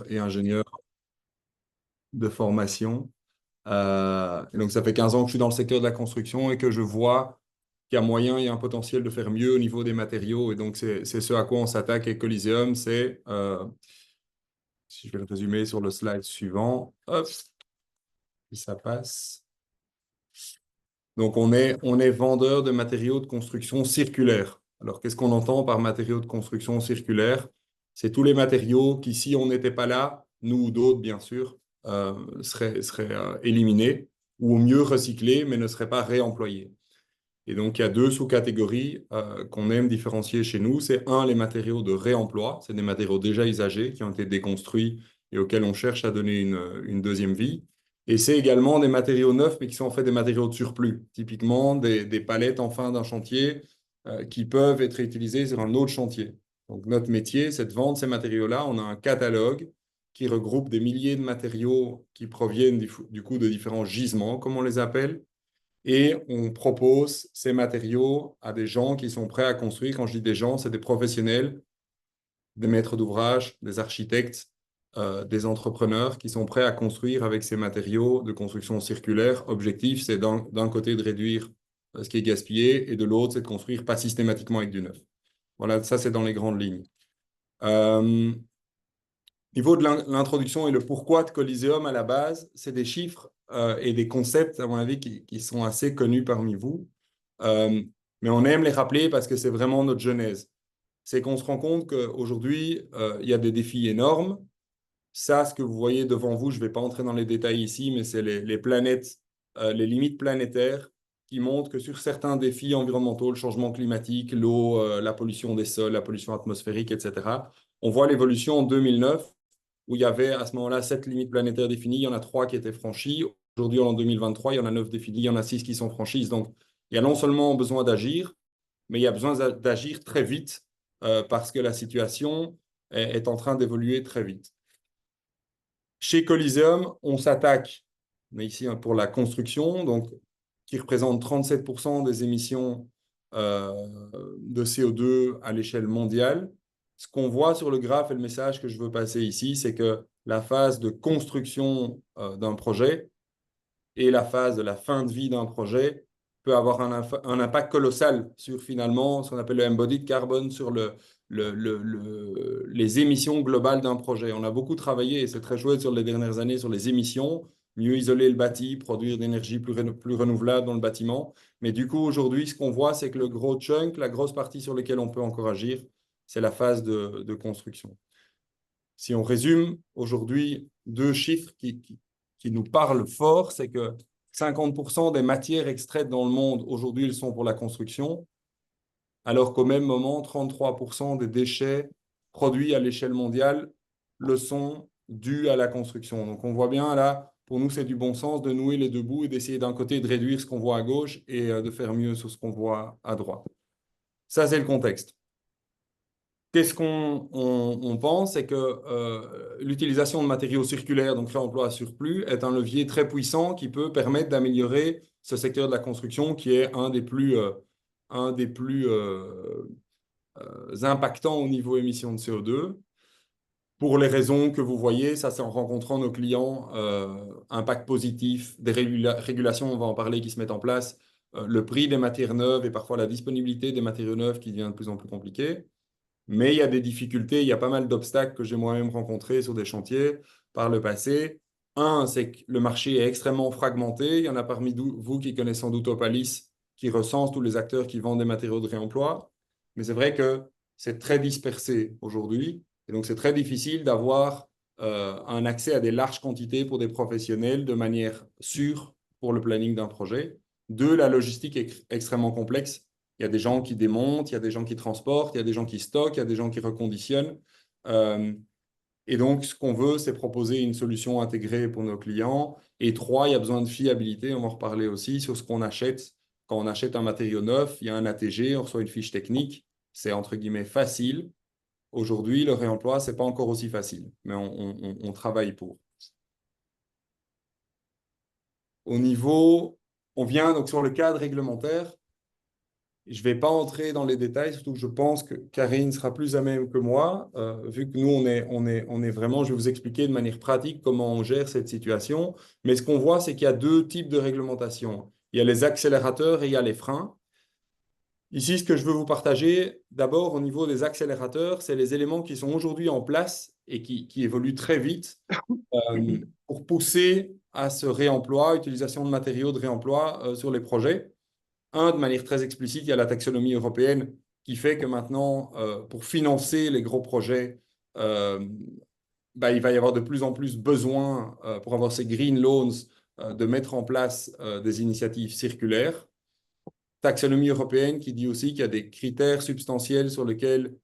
Et ingénieur de formation. Et donc, ça fait 15 ans que je suis dans le secteur de la construction et que je vois qu'il y a moyen, il y a un potentiel de faire mieux au niveau des matériaux. Et donc, c'est ce à quoi on s'attaque avec Coliseum. Si je vais le résumer sur le slide suivant, hop, si ça passe. Donc, on est vendeur de matériaux de construction circulaires. Alors, qu'est-ce qu'on entend par matériaux de construction circulaires? C'est tous les matériaux qui, si on n'était pas là, nous ou d'autres, bien sûr, seraient éliminés ou au mieux recyclés, mais ne seraient pas réemployés. Et donc, il y a deux sous-catégories qu'on aime différencier chez nous. C'est un, les matériaux de réemploi. C'est des matériaux déjà usagés qui ont été déconstruits et auxquels on cherche à donner une deuxième vie. Et c'est également des matériaux neufs, mais qui sont en fait des matériaux de surplus. Typiquement, des palettes en fin d'un chantier qui peuvent être utilisées sur un autre chantier. Donc, notre métier, c'est de vendre ces matériaux-là. On a un catalogue qui regroupe des milliers de matériaux qui proviennent du coup de différents gisements, comme on les appelle, et on propose ces matériaux à des gens qui sont prêts à construire. Quand je dis des gens, c'est des professionnels, des maîtres d'ouvrage, des architectes, des entrepreneurs qui sont prêts à construire avec ces matériaux de construction circulaire. Objectif, c'est d'un côté de réduire ce qui est gaspillé et de l'autre, c'est de construire pas systématiquement avec du neuf. Voilà, ça c'est dans les grandes lignes. Euh, Niveau de l'introduction et le pourquoi de Coliseum à la base, c'est des chiffres et des concepts, à mon avis, qui sont assez connus parmi vous. Euh, mais on aime les rappeler parce que c'est vraiment notre genèse. C'est qu'on se rend compte qu'aujourd'hui, il y a des défis énormes. Ça, ce que vous voyez devant vous, je ne vais pas entrer dans les détails ici, mais c'est les planètes, les limites planétaires qui montrent que sur certains défis environnementaux, le changement climatique, l'eau, la pollution des sols, la pollution atmosphérique, etc., on voit l'évolution en 2009 où il y avait à ce moment-là 7 limites planétaires définies, il y en a 3 qui étaient franchies. Aujourd'hui, en 2023, il y en a 9 définies, il y en a 6 qui sont franchies. Donc, il y a non seulement besoin d'agir, mais il y a besoin d'agir très vite parce que la situation est en train d'évoluer très vite. Chez Coliseum, on s'attaque, mais ici hein, pour la construction, donc, qui représente 37% des émissions euh, de CO2 à l'échelle mondiale. Ce qu'on voit sur le graphe et le message que je veux passer ici, c'est que la phase de construction d'un projet et la phase de la fin de vie d'un projet peut avoir un impact colossal sur finalement ce qu'on appelle le embodied carbone, sur les émissions globales d'un projet. On a beaucoup travaillé, et c'est très chouette sur les dernières années, sur les émissions, mieux isoler le bâti, produire d'énergie plus renouvelable dans le bâtiment. Mais du coup, aujourd'hui, ce qu'on voit, c'est que le gros chunk, la grosse partie sur laquelle on peut encore agir, c'est la phase de construction. Si on résume, aujourd'hui, deux chiffres qui nous parlent fort, c'est que 50% des matières extraites dans le monde, aujourd'hui, elles sont pour la construction, alors qu'au même moment, 33% des déchets produits à l'échelle mondiale le sont dus à la construction. Donc on voit bien là, pour nous, c'est du bon sens de nouer les deux bouts et d'essayer d'un côté de réduire ce qu'on voit à gauche et de faire mieux sur ce qu'on voit à droite. Ça, c'est le contexte. Qu'est-ce qu'on pense? C'est que l'utilisation de matériaux circulaires, donc réemploi à surplus, est un levier très puissant qui peut permettre d'améliorer ce secteur de la construction qui est un des plus impactants au niveau émissions de CO2. Pour les raisons que vous voyez, ça c'est en rencontrant nos clients, impact positif, des régulations, on va en parler, qui se mettent en place, le prix des matières neuves et parfois la disponibilité des matériaux neufs qui devient de plus en plus compliqué. Mais il y a des difficultés, il y a pas mal d'obstacles que j'ai moi-même rencontrés sur des chantiers par le passé. Un, c'est que le marché est extrêmement fragmenté. Il y en a parmi vous qui connaissez sans doute Opalis, qui recense tous les acteurs qui vendent des matériaux de réemploi. Mais c'est vrai que c'est très dispersé aujourd'hui. Et donc, c'est très difficile d'avoir un accès à des larges quantités pour des professionnels de manière sûre pour le planning d'un projet. Deux, la logistique est extrêmement complexe. Il y a des gens qui démontent, il y a des gens qui transportent, il y a des gens qui stockent, il y a des gens qui reconditionnent. Euh, et donc, ce qu'on veut, c'est proposer une solution intégrée pour nos clients. Et trois, il y a besoin de fiabilité. On va en reparler aussi sur ce qu'on achète. Quand on achète un matériau neuf, il y a un ATG, on reçoit une fiche technique. C'est entre guillemets facile. Aujourd'hui, le réemploi, c'est pas encore aussi facile, mais on travaille pour. Au niveau, on vient donc sur le cadre réglementaire. Je ne vais pas entrer dans les détails, surtout que je pense que Karine sera plus à même que moi, vu que nous, on est vraiment, je vais vous expliquer de manière pratique comment on gère cette situation. Mais ce qu'on voit, c'est qu'il y a deux types de réglementation. Il y a les accélérateurs et il y a les freins. Ici, ce que je veux vous partager, d'abord au niveau des accélérateurs, c'est les éléments qui sont aujourd'hui en place et qui évoluent très vite pour pousser à ce réemploi, utilisation de matériaux de réemploi sur les projets. Un, de manière très explicite, il y a la taxonomie européenne qui fait que maintenant, pour financer les gros projets, euh, il va y avoir de plus en plus besoin, pour avoir ces green loans, de mettre en place des initiatives circulaires. Taxonomie européenne qui dit aussi qu'il y a des critères substantiels sur lesquels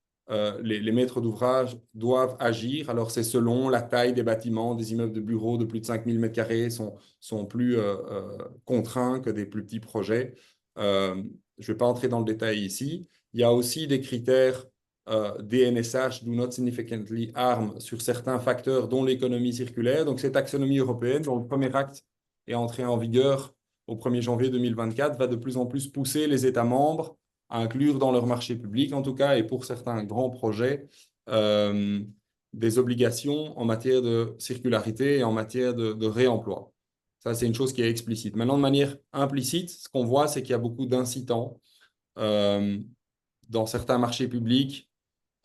les maîtres d'ouvrage doivent agir. Alors, c'est selon la taille des bâtiments, des immeubles de bureaux de plus de 5000 m² sont plus contraints que des plus petits projets. Je ne vais pas entrer dans le détail ici. Il y a aussi des critères DNSH, Do Not Significantly Harm, sur certains facteurs, dont l'économie circulaire. Donc, cette taxonomie européenne, dont le premier acte est entré en vigueur au 1er janvier 2024, va de plus en plus pousser les États membres à inclure dans leur marché public, en tout cas, et pour certains grands projets, euh, des obligations en matière de circularité et en matière de réemploi. Ça, c'est une chose qui est explicite. Maintenant, de manière implicite, ce qu'on voit, c'est qu'il y a beaucoup d'incitants euh, dans certains marchés publics.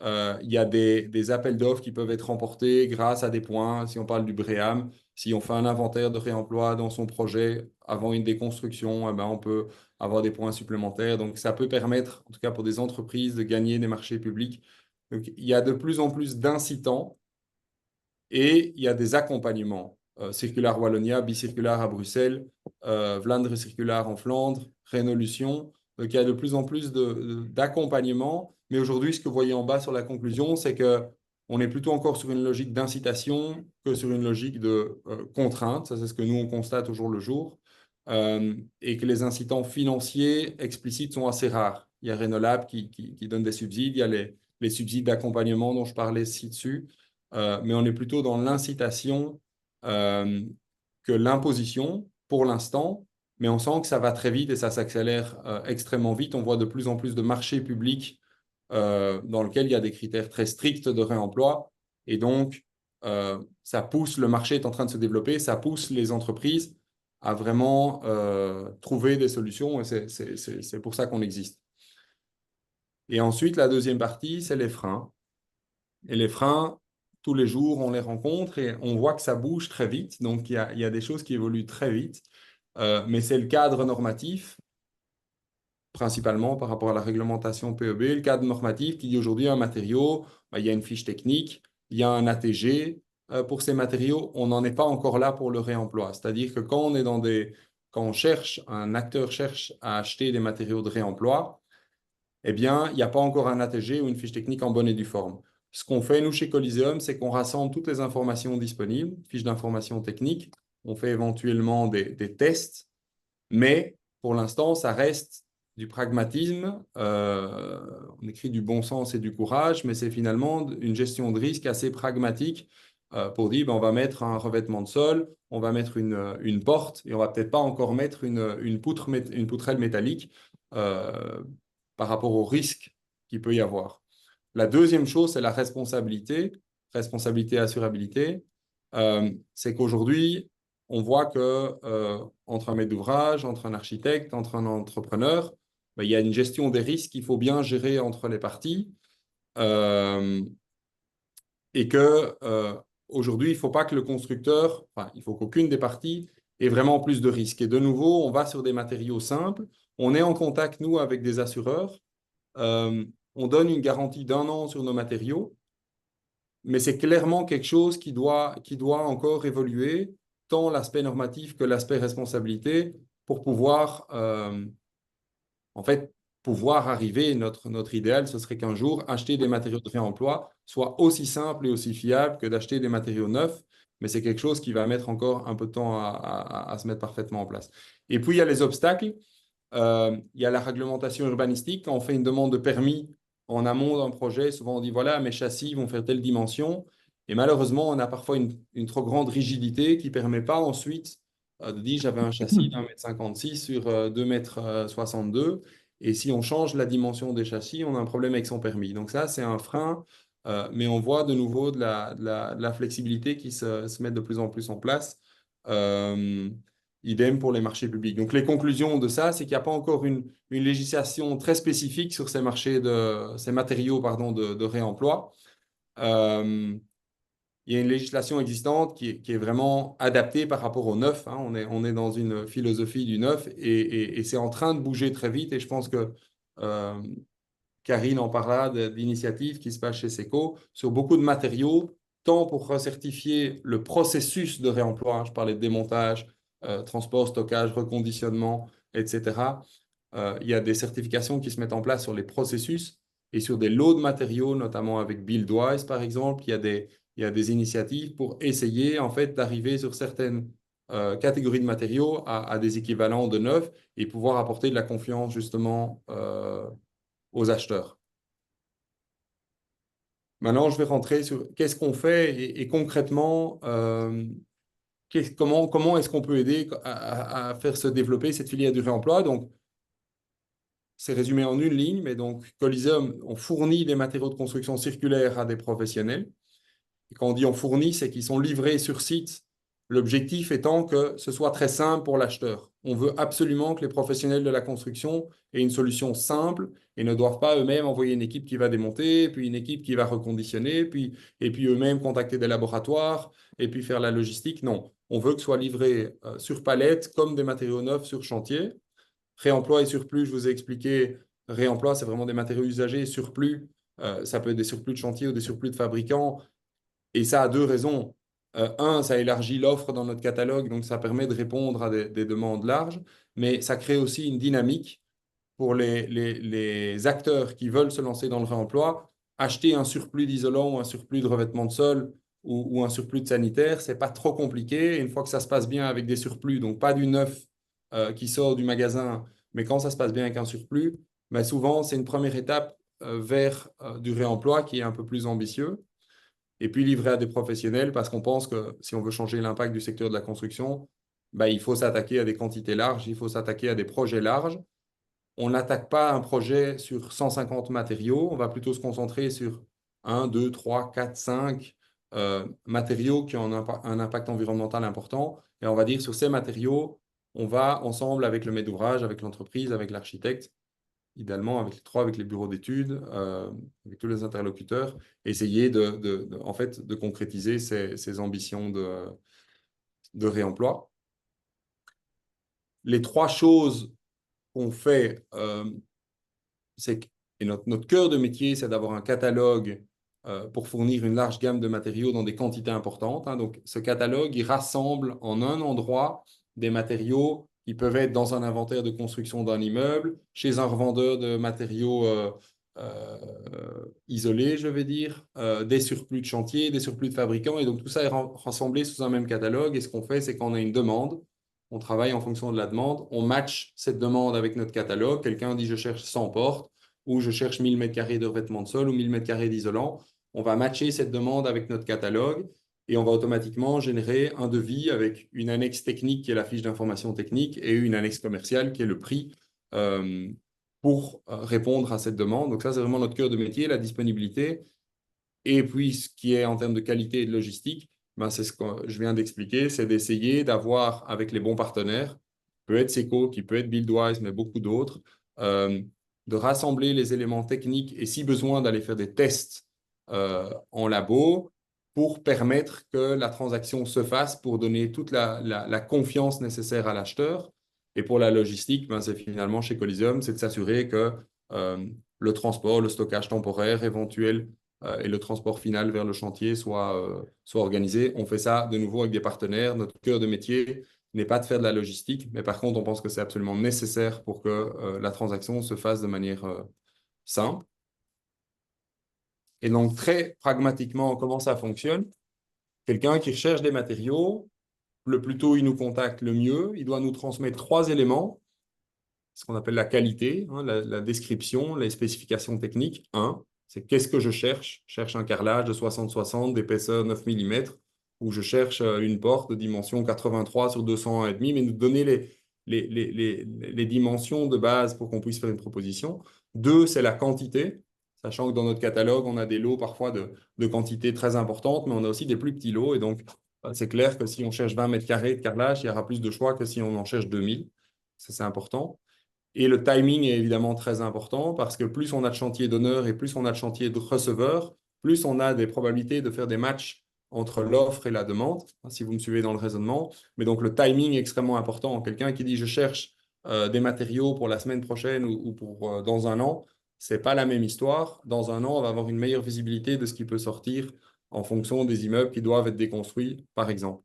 Il y a des appels d'offres qui peuvent être remportés grâce à des points. Si on parle du BREEAM, si on fait un inventaire de réemploi dans son projet avant une déconstruction, eh ben, on peut avoir des points supplémentaires. Donc, ça peut permettre, en tout cas pour des entreprises, de gagner des marchés publics. Donc, il y a de plus en plus d'incitants et il y a des accompagnements. Circular Wallonia, Bicircular à Bruxelles, Vlaanderen Circular en Flandre, Rénolution. Donc, il y a de plus en plus d'accompagnement. Mais aujourd'hui, ce que vous voyez en bas sur la conclusion, c'est que on est plutôt encore sur une logique d'incitation que sur une logique de contrainte. Ça, c'est ce que nous, on constate au jour le jour. Et que les incitants financiers explicites sont assez rares. Il y a Renolab qui donne des subsides. Il y a les subsides d'accompagnement dont je parlais ci-dessus. Mais on est plutôt dans l'incitation euh, que l'imposition pour l'instant, mais on sent que ça va très vite et ça s'accélère extrêmement vite. On voit de plus en plus de marchés publics dans lesquels il y a des critères très stricts de réemploi et donc ça pousse, le marché est en train de se développer, ça pousse les entreprises à vraiment trouver des solutions et c'est pour ça qu'on existe. Et ensuite, la deuxième partie, c'est les freins. Et les freins, tous les jours, on les rencontre et on voit que ça bouge très vite. Donc, il y a des choses qui évoluent très vite. Mais c'est le cadre normatif, principalement par rapport à la réglementation PEB, le cadre normatif qui dit aujourd'hui un matériau, il y a une fiche technique, il y a un ATG. Pour ces matériaux, on n'en est pas encore là pour le réemploi. C'est-à-dire que quand on est quand on cherche, un acteur cherche à acheter des matériaux de réemploi, eh bien, il n'y a pas encore un ATG ou une fiche technique en bonne et due forme. Ce qu'on fait, nous, chez Coliseum, c'est qu'on rassemble toutes les informations disponibles, fiches d'information technique, on fait éventuellement des tests, mais pour l'instant, ça reste du pragmatisme, on écrit du bon sens et du courage, mais c'est finalement une gestion de risque assez pragmatique pour dire, ben, on va mettre un revêtement de sol, on va mettre une porte, et on va peut-être pas encore mettre une une poutrelle métallique. Euh, par rapport au risque qu'il peut y avoir. La deuxième chose, c'est la responsabilité, responsabilité et assurabilité. C'est qu'aujourd'hui, on voit que entre un maître d'ouvrage, entre un architecte, entre un entrepreneur, ben, il y a une gestion des risques qu'il faut bien gérer entre les parties. Euh, et que aujourd'hui, il ne faut pas que le constructeur, enfin, il faut qu'aucune des parties ait vraiment plus de risques. Et de nouveau, on va sur des matériaux simples. On est en contact, nous, avec des assureurs. Euh, on donne une garantie d'1 an sur nos matériaux, mais c'est clairement quelque chose qui doit encore évoluer, tant l'aspect normatif que l'aspect responsabilité, pour pouvoir en fait, pouvoir arriver, notre idéal, ce serait qu'un jour, acheter des matériaux de réemploi soit aussi simple et aussi fiable que d'acheter des matériaux neufs, mais c'est quelque chose qui va mettre encore un peu de temps à se mettre parfaitement en place. Et puis, il y a les obstacles. Il y a la réglementation urbanistique. Quand on fait une demande de permis en amont d'un projet, souvent on dit, voilà, mes châssis vont faire telle dimension. Et malheureusement, on a parfois une trop grande rigidité qui ne permet pas ensuite de dire, j'avais un châssis d'1,56 m sur 2,62 m. Et si on change la dimension des châssis, on a un problème avec son permis. Donc ça, c'est un frein, mais on voit de nouveau de la flexibilité qui se met de plus en plus en place. Euh, Idem pour les marchés publics. Donc les conclusions de ça, c'est qu'il n'y a pas encore une législation très spécifique sur ces ces matériaux pardon, de réemploi. Euh, il y a une législation existante qui est vraiment adaptée par rapport au neuf, hein. On est dans une philosophie du neuf et c'est en train de bouger très vite. Et je pense que euh, Karine en parlera d'initiatives qui se passent chez Seco sur beaucoup de matériaux, tant pour recertifier le processus de réemploi, hein. Je parlais de démontage, transport, stockage, reconditionnement, etc. Il y a des certifications qui se mettent en place sur les processus et sur des lots de matériaux, notamment avec Buildwise, par exemple. Il y a des initiatives pour essayer, en fait, d'arriver sur certaines catégories de matériaux à des équivalents de neuf et pouvoir apporter de la confiance, justement, aux acheteurs. Maintenant, je vais rentrer sur qu'est-ce qu'on fait et concrètement, comment est-ce qu'on peut aider à faire se développer cette filière du réemploi. Donc, c'est résumé en une ligne, mais donc Coliseum, on fournit des matériaux de construction circulaires à des professionnels. Et quand on dit on fournit, c'est qu'ils sont livrés sur site. L'objectif étant que ce soit très simple pour l'acheteur. On veut absolument que les professionnels de la construction aient une solution simple et ne doivent pas eux-mêmes envoyer une équipe qui va démonter, puis une équipe qui va reconditionner, et puis eux-mêmes contacter des laboratoires, et puis faire la logistique. Non, on veut que ce soit livré sur palette comme des matériaux neufs sur chantier. Réemploi et surplus, je vous ai expliqué, réemploi, c'est vraiment des matériaux usagés. Surplus, ça peut être des surplus de chantier ou des surplus de fabricants. Et ça a deux raisons. Un, ça élargit l'offre dans notre catalogue, donc ça permet de répondre à des demandes larges, mais ça crée aussi une dynamique pour les acteurs qui veulent se lancer dans le réemploi. Acheter un surplus d'isolant ou un surplus de revêtement de sol ou un surplus de sanitaire, c'est pas trop compliqué. Et une fois que ça se passe bien avec des surplus, donc pas du neuf qui sort du magasin, mais quand ça se passe bien avec un surplus, ben souvent c'est une première étape vers du réemploi qui est un peu plus ambitieux et puis livrer à des professionnels parce qu'on pense que si on veut changer l'impact du secteur de la construction, bah, il faut s'attaquer à des quantités larges, il faut s'attaquer à des projets larges. On n'attaque pas un projet sur 150 matériaux, on va plutôt se concentrer sur un, 2, 3, 4, 5 matériaux qui ont un impact environnemental important. Et on va dire sur ces matériaux, on va ensemble avec le maître d'ouvrage, avec l'entreprise, avec l'architecte, idéalement avec les trois, avec les bureaux d'études, avec tous les interlocuteurs, essayer en fait, de concrétiser ces ambitions de réemploi. Les trois choses qu'on fait, c'est que, et notre cœur de métier, c'est d'avoir un catalogue pour fournir une large gamme de matériaux dans des quantités importantes, hein. Donc, ce catalogue, il rassemble en un endroit des matériaux qui peuvent être dans un inventaire de construction d'un immeuble, chez un revendeur de matériaux isolés, je vais dire, des surplus de chantier, des surplus de fabricants. Et donc, tout ça est rassemblé sous un même catalogue. Et ce qu'on fait, c'est qu'on a une demande. On travaille en fonction de la demande. On match cette demande avec notre catalogue. Quelqu'un dit je cherche 100 portes ou je cherche 1000 m² de revêtement de sol ou 1000 m² d'isolant. On va matcher cette demande avec notre catalogue et on va automatiquement générer un devis avec une annexe technique qui est la fiche d'information technique et une annexe commerciale qui est le prix euh, pour répondre à cette demande. Donc ça, c'est vraiment notre cœur de métier, la disponibilité. Et puis, ce qui est en termes de qualité et de logistique, ben, c'est ce que je viens d'expliquer, c'est d'essayer d'avoir avec les bons partenaires, peut être Seco, qui peut être Buildwise, mais beaucoup d'autres, euh, de rassembler les éléments techniques et si besoin d'aller faire des tests en labo pour permettre que la transaction se fasse, pour donner toute la confiance nécessaire à l'acheteur. Et pour la logistique, ben, c'est finalement chez Coliseum, c'est de s'assurer que le transport, le stockage temporaire éventuel et le transport final vers le chantier soit organisé. On fait ça de nouveau avec des partenaires. Notre cœur de métier n'est pas de faire de la logistique, mais par contre, on pense que c'est absolument nécessaire pour que la transaction se fasse de manière simple. Et donc, très pragmatiquement, comment ça fonctionne? Quelqu'un qui recherche des matériaux, le plus tôt il nous contacte, le mieux. Il doit nous transmettre trois éléments, ce qu'on appelle la qualité, hein, la description, les spécifications techniques. Un, c'est qu'est-ce que je cherche? Je cherche un carrelage de 60-60 d'épaisseur 9 mm ou je cherche une porte de dimension 83 sur 201,5, mais nous donner les dimensions de base pour qu'on puisse faire une proposition. Deux, c'est la quantité, sachant que dans notre catalogue, on a des lots parfois de quantité très importante, mais on a aussi des plus petits lots. Et donc, c'est clair que si on cherche 20 mètres carrés de carrelage, il y aura plus de choix que si on en cherche 2000. Ça, c'est important. Et le timing est évidemment très important parce que plus on a de chantiers d'honneur et plus on a de chantiers de receveurs, plus on a des probabilités de faire des matchs entre l'offre et la demande, si vous me suivez dans le raisonnement. Mais donc le timing est extrêmement important. Quelqu'un qui dit je cherche des matériaux pour la semaine prochaine ou pour dans un an, c'est pas la même histoire. Dans un an, on va avoir une meilleure visibilité de ce qui peut sortir en fonction des immeubles qui doivent être déconstruits, par exemple.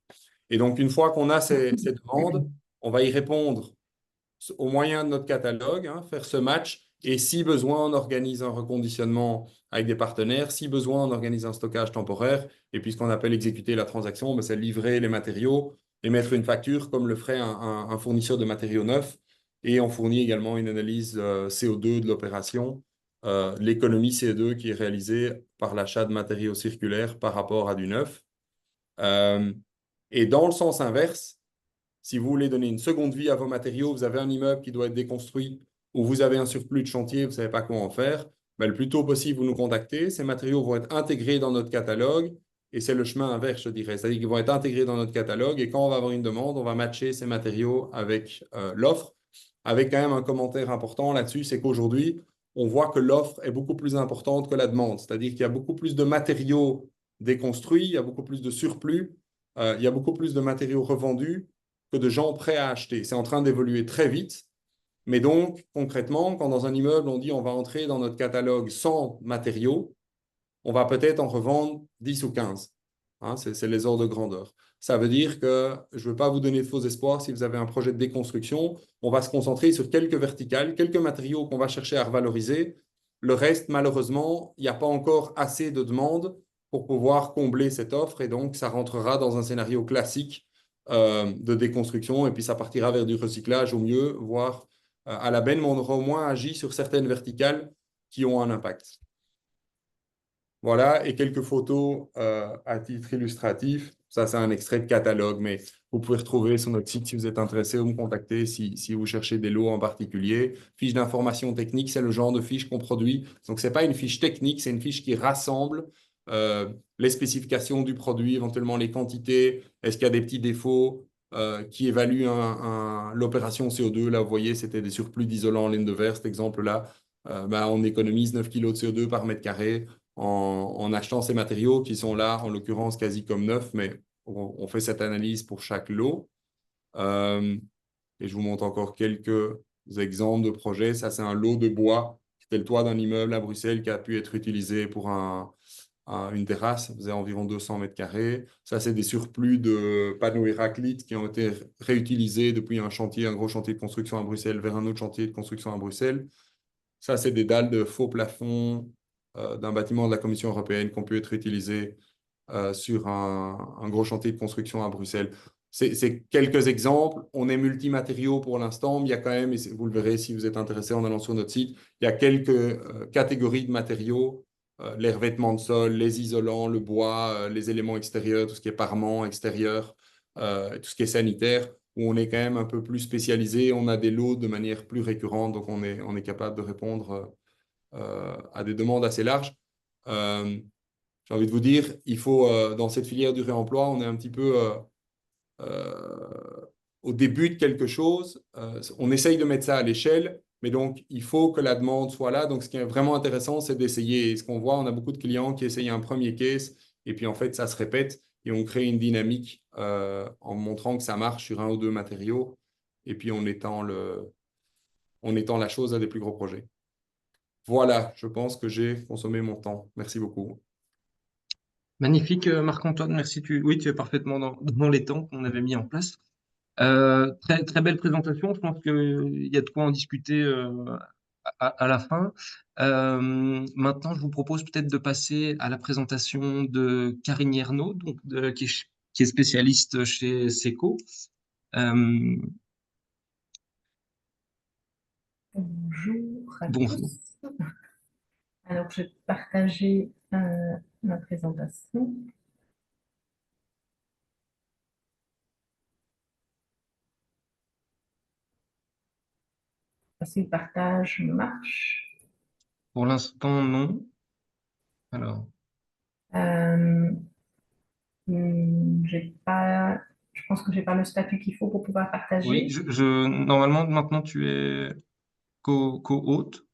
Et donc une fois qu'on a ces demandes, on va y répondre au moyen de notre catalogue, hein, faire ce match. Et si besoin, on organise un reconditionnement avec des partenaires. Si besoin, on organise un stockage temporaire. Et puis, ce qu'on appelle exécuter la transaction, ben, c'est livrer les matériaux et mettre une facture comme le ferait un fournisseur de matériaux neufs. Et on fournit également une analyse CO2 de l'opération, l'économie CO2 qui est réalisée par l'achat de matériaux circulaires par rapport à du neuf. Euh, et dans le sens inverse, si vous voulez donner une seconde vie à vos matériaux, vous avez un immeuble qui doit être déconstruit ou vous avez un surplus de chantier, vous ne savez pas comment en faire, ben, le plus tôt possible, vous nous contactez. Ces matériaux vont être intégrés dans notre catalogue et c'est le chemin inverse, je dirais. C'est-à-dire qu'ils vont être intégrés dans notre catalogue et quand on va avoir une demande, on va matcher ces matériaux avec l'offre. Avec quand même un commentaire important là-dessus, c'est qu'aujourd'hui, on voit que l'offre est beaucoup plus importante que la demande. C'est-à-dire qu'il y a beaucoup plus de matériaux déconstruits, il y a beaucoup plus de surplus, il y a beaucoup plus de matériaux revendus que de gens prêts à acheter. C'est en train d'évoluer très vite. Mais donc, concrètement, quand dans un immeuble, on dit on va entrer dans notre catalogue 100 matériaux, on va peut-être en revendre 10 ou 15. Hein, c'est les ordres de grandeur. Ça veut dire que je ne veux pas vous donner de faux espoirs si vous avez un projet de déconstruction. On va se concentrer sur quelques verticales, quelques matériaux qu'on va chercher à revaloriser. Le reste, malheureusement, il n'y a pas encore assez de demandes pour pouvoir combler cette offre et donc ça rentrera dans un scénario classique de déconstruction et puis ça partira vers du recyclage au mieux, voire à la benne, mais on aura au moins agi sur certaines verticales qui ont un impact. Voilà, et quelques photos à titre illustratif. Ça, c'est un extrait de catalogue, mais vous pouvez retrouver sur notre site si vous êtes intéressé ou me contacter si vous cherchez des lots en particulier. Fiche d'information technique, c'est le genre de fiche qu'on produit. Donc, ce n'est pas une fiche technique, c'est une fiche qui rassemble les spécifications du produit, éventuellement les quantités, est-ce qu'il y a des petits défauts, qui évalue l'opération CO2. Là, vous voyez, c'était des surplus d'isolant en laine de verre, cet exemple-là. Ben, on économise 9 kg de CO2 par mètre carré en achetant ces matériaux qui sont là, en l'occurrence, quasi comme neufs, mais on fait cette analyse pour chaque lot. Euh, et je vous montre encore quelques exemples de projets. Ça, c'est un lot de bois. C'était le toit d'un immeuble à Bruxelles qui a pu être utilisé pour une terrasse. Ça faisait environ 200 mètres carrés. Ça, c'est des surplus de panneaux Héraclite qui ont été réutilisés depuis un chantier, un gros chantier de construction à Bruxelles vers un autre chantier de construction à Bruxelles. Ça, c'est des dalles de faux plafond d'un bâtiment de la Commission européenne qui ont pu être utilisées sur un gros chantier de construction à Bruxelles. C'est quelques exemples. On est multimatériaux pour l'instant, mais il y a quand même, et vous le verrez si vous êtes intéressé en allant sur notre site, il y a quelques catégories de matériaux, les revêtements de sol, les isolants, le bois, les éléments extérieurs, tout ce qui est parement extérieur, tout ce qui est sanitaire, où on est quand même un peu plus spécialisé, on a des lots de manière plus récurrente, donc on est capable de répondre à des demandes assez larges. Euh, j'ai envie de vous dire, il faut, dans cette filière du réemploi, on est un petit peu au début de quelque chose. On essaye de mettre ça à l'échelle, mais donc il faut que la demande soit là. Donc ce qui est vraiment intéressant, c'est d'essayer. Et ce qu'on voit, on a beaucoup de clients qui essayent un premier case, et puis en fait, ça se répète, et on crée une dynamique en montrant que ça marche sur un ou deux matériaux, et puis on étend la chose à des plus gros projets. Voilà, je pense que j'ai consommé mon temps. Merci beaucoup. Magnifique, Marc-Antoine, merci. Oui, tu es parfaitement dans les temps qu'on avait mis en place. Très, très belle présentation. Je pense qu'il y a de quoi en discuter à la fin. Maintenant, je vous propose peut-être de passer à la présentation de Karine Yernaud, donc qui est spécialiste chez Seco. Euh, Bonjour à Bonjour. tous. Alors, je vais partager ma présentation. si le partage marche. Pour l'instant, non. Alors, Euh, j'ai pas, je pense que j'ai pas le statut qu'il faut pour pouvoir oui, partager. normalement, maintenant, tu es co-hôte.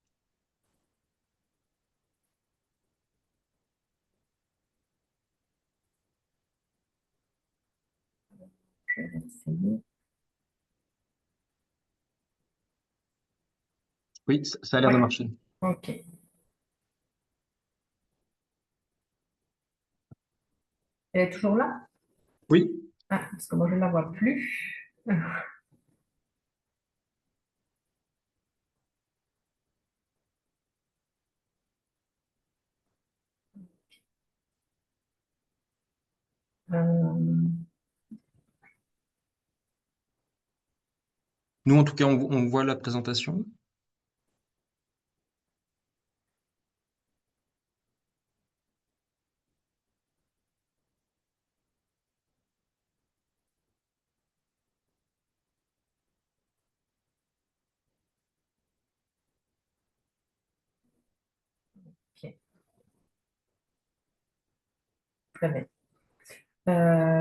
Je vais essayer. Oui, ça a l'air de Ouais. marcher. Ok. Elle est toujours là? Oui, Ah, parce que moi, je ne la vois plus. Euh, nous, en tout cas, on voit la présentation. ok. Très bien.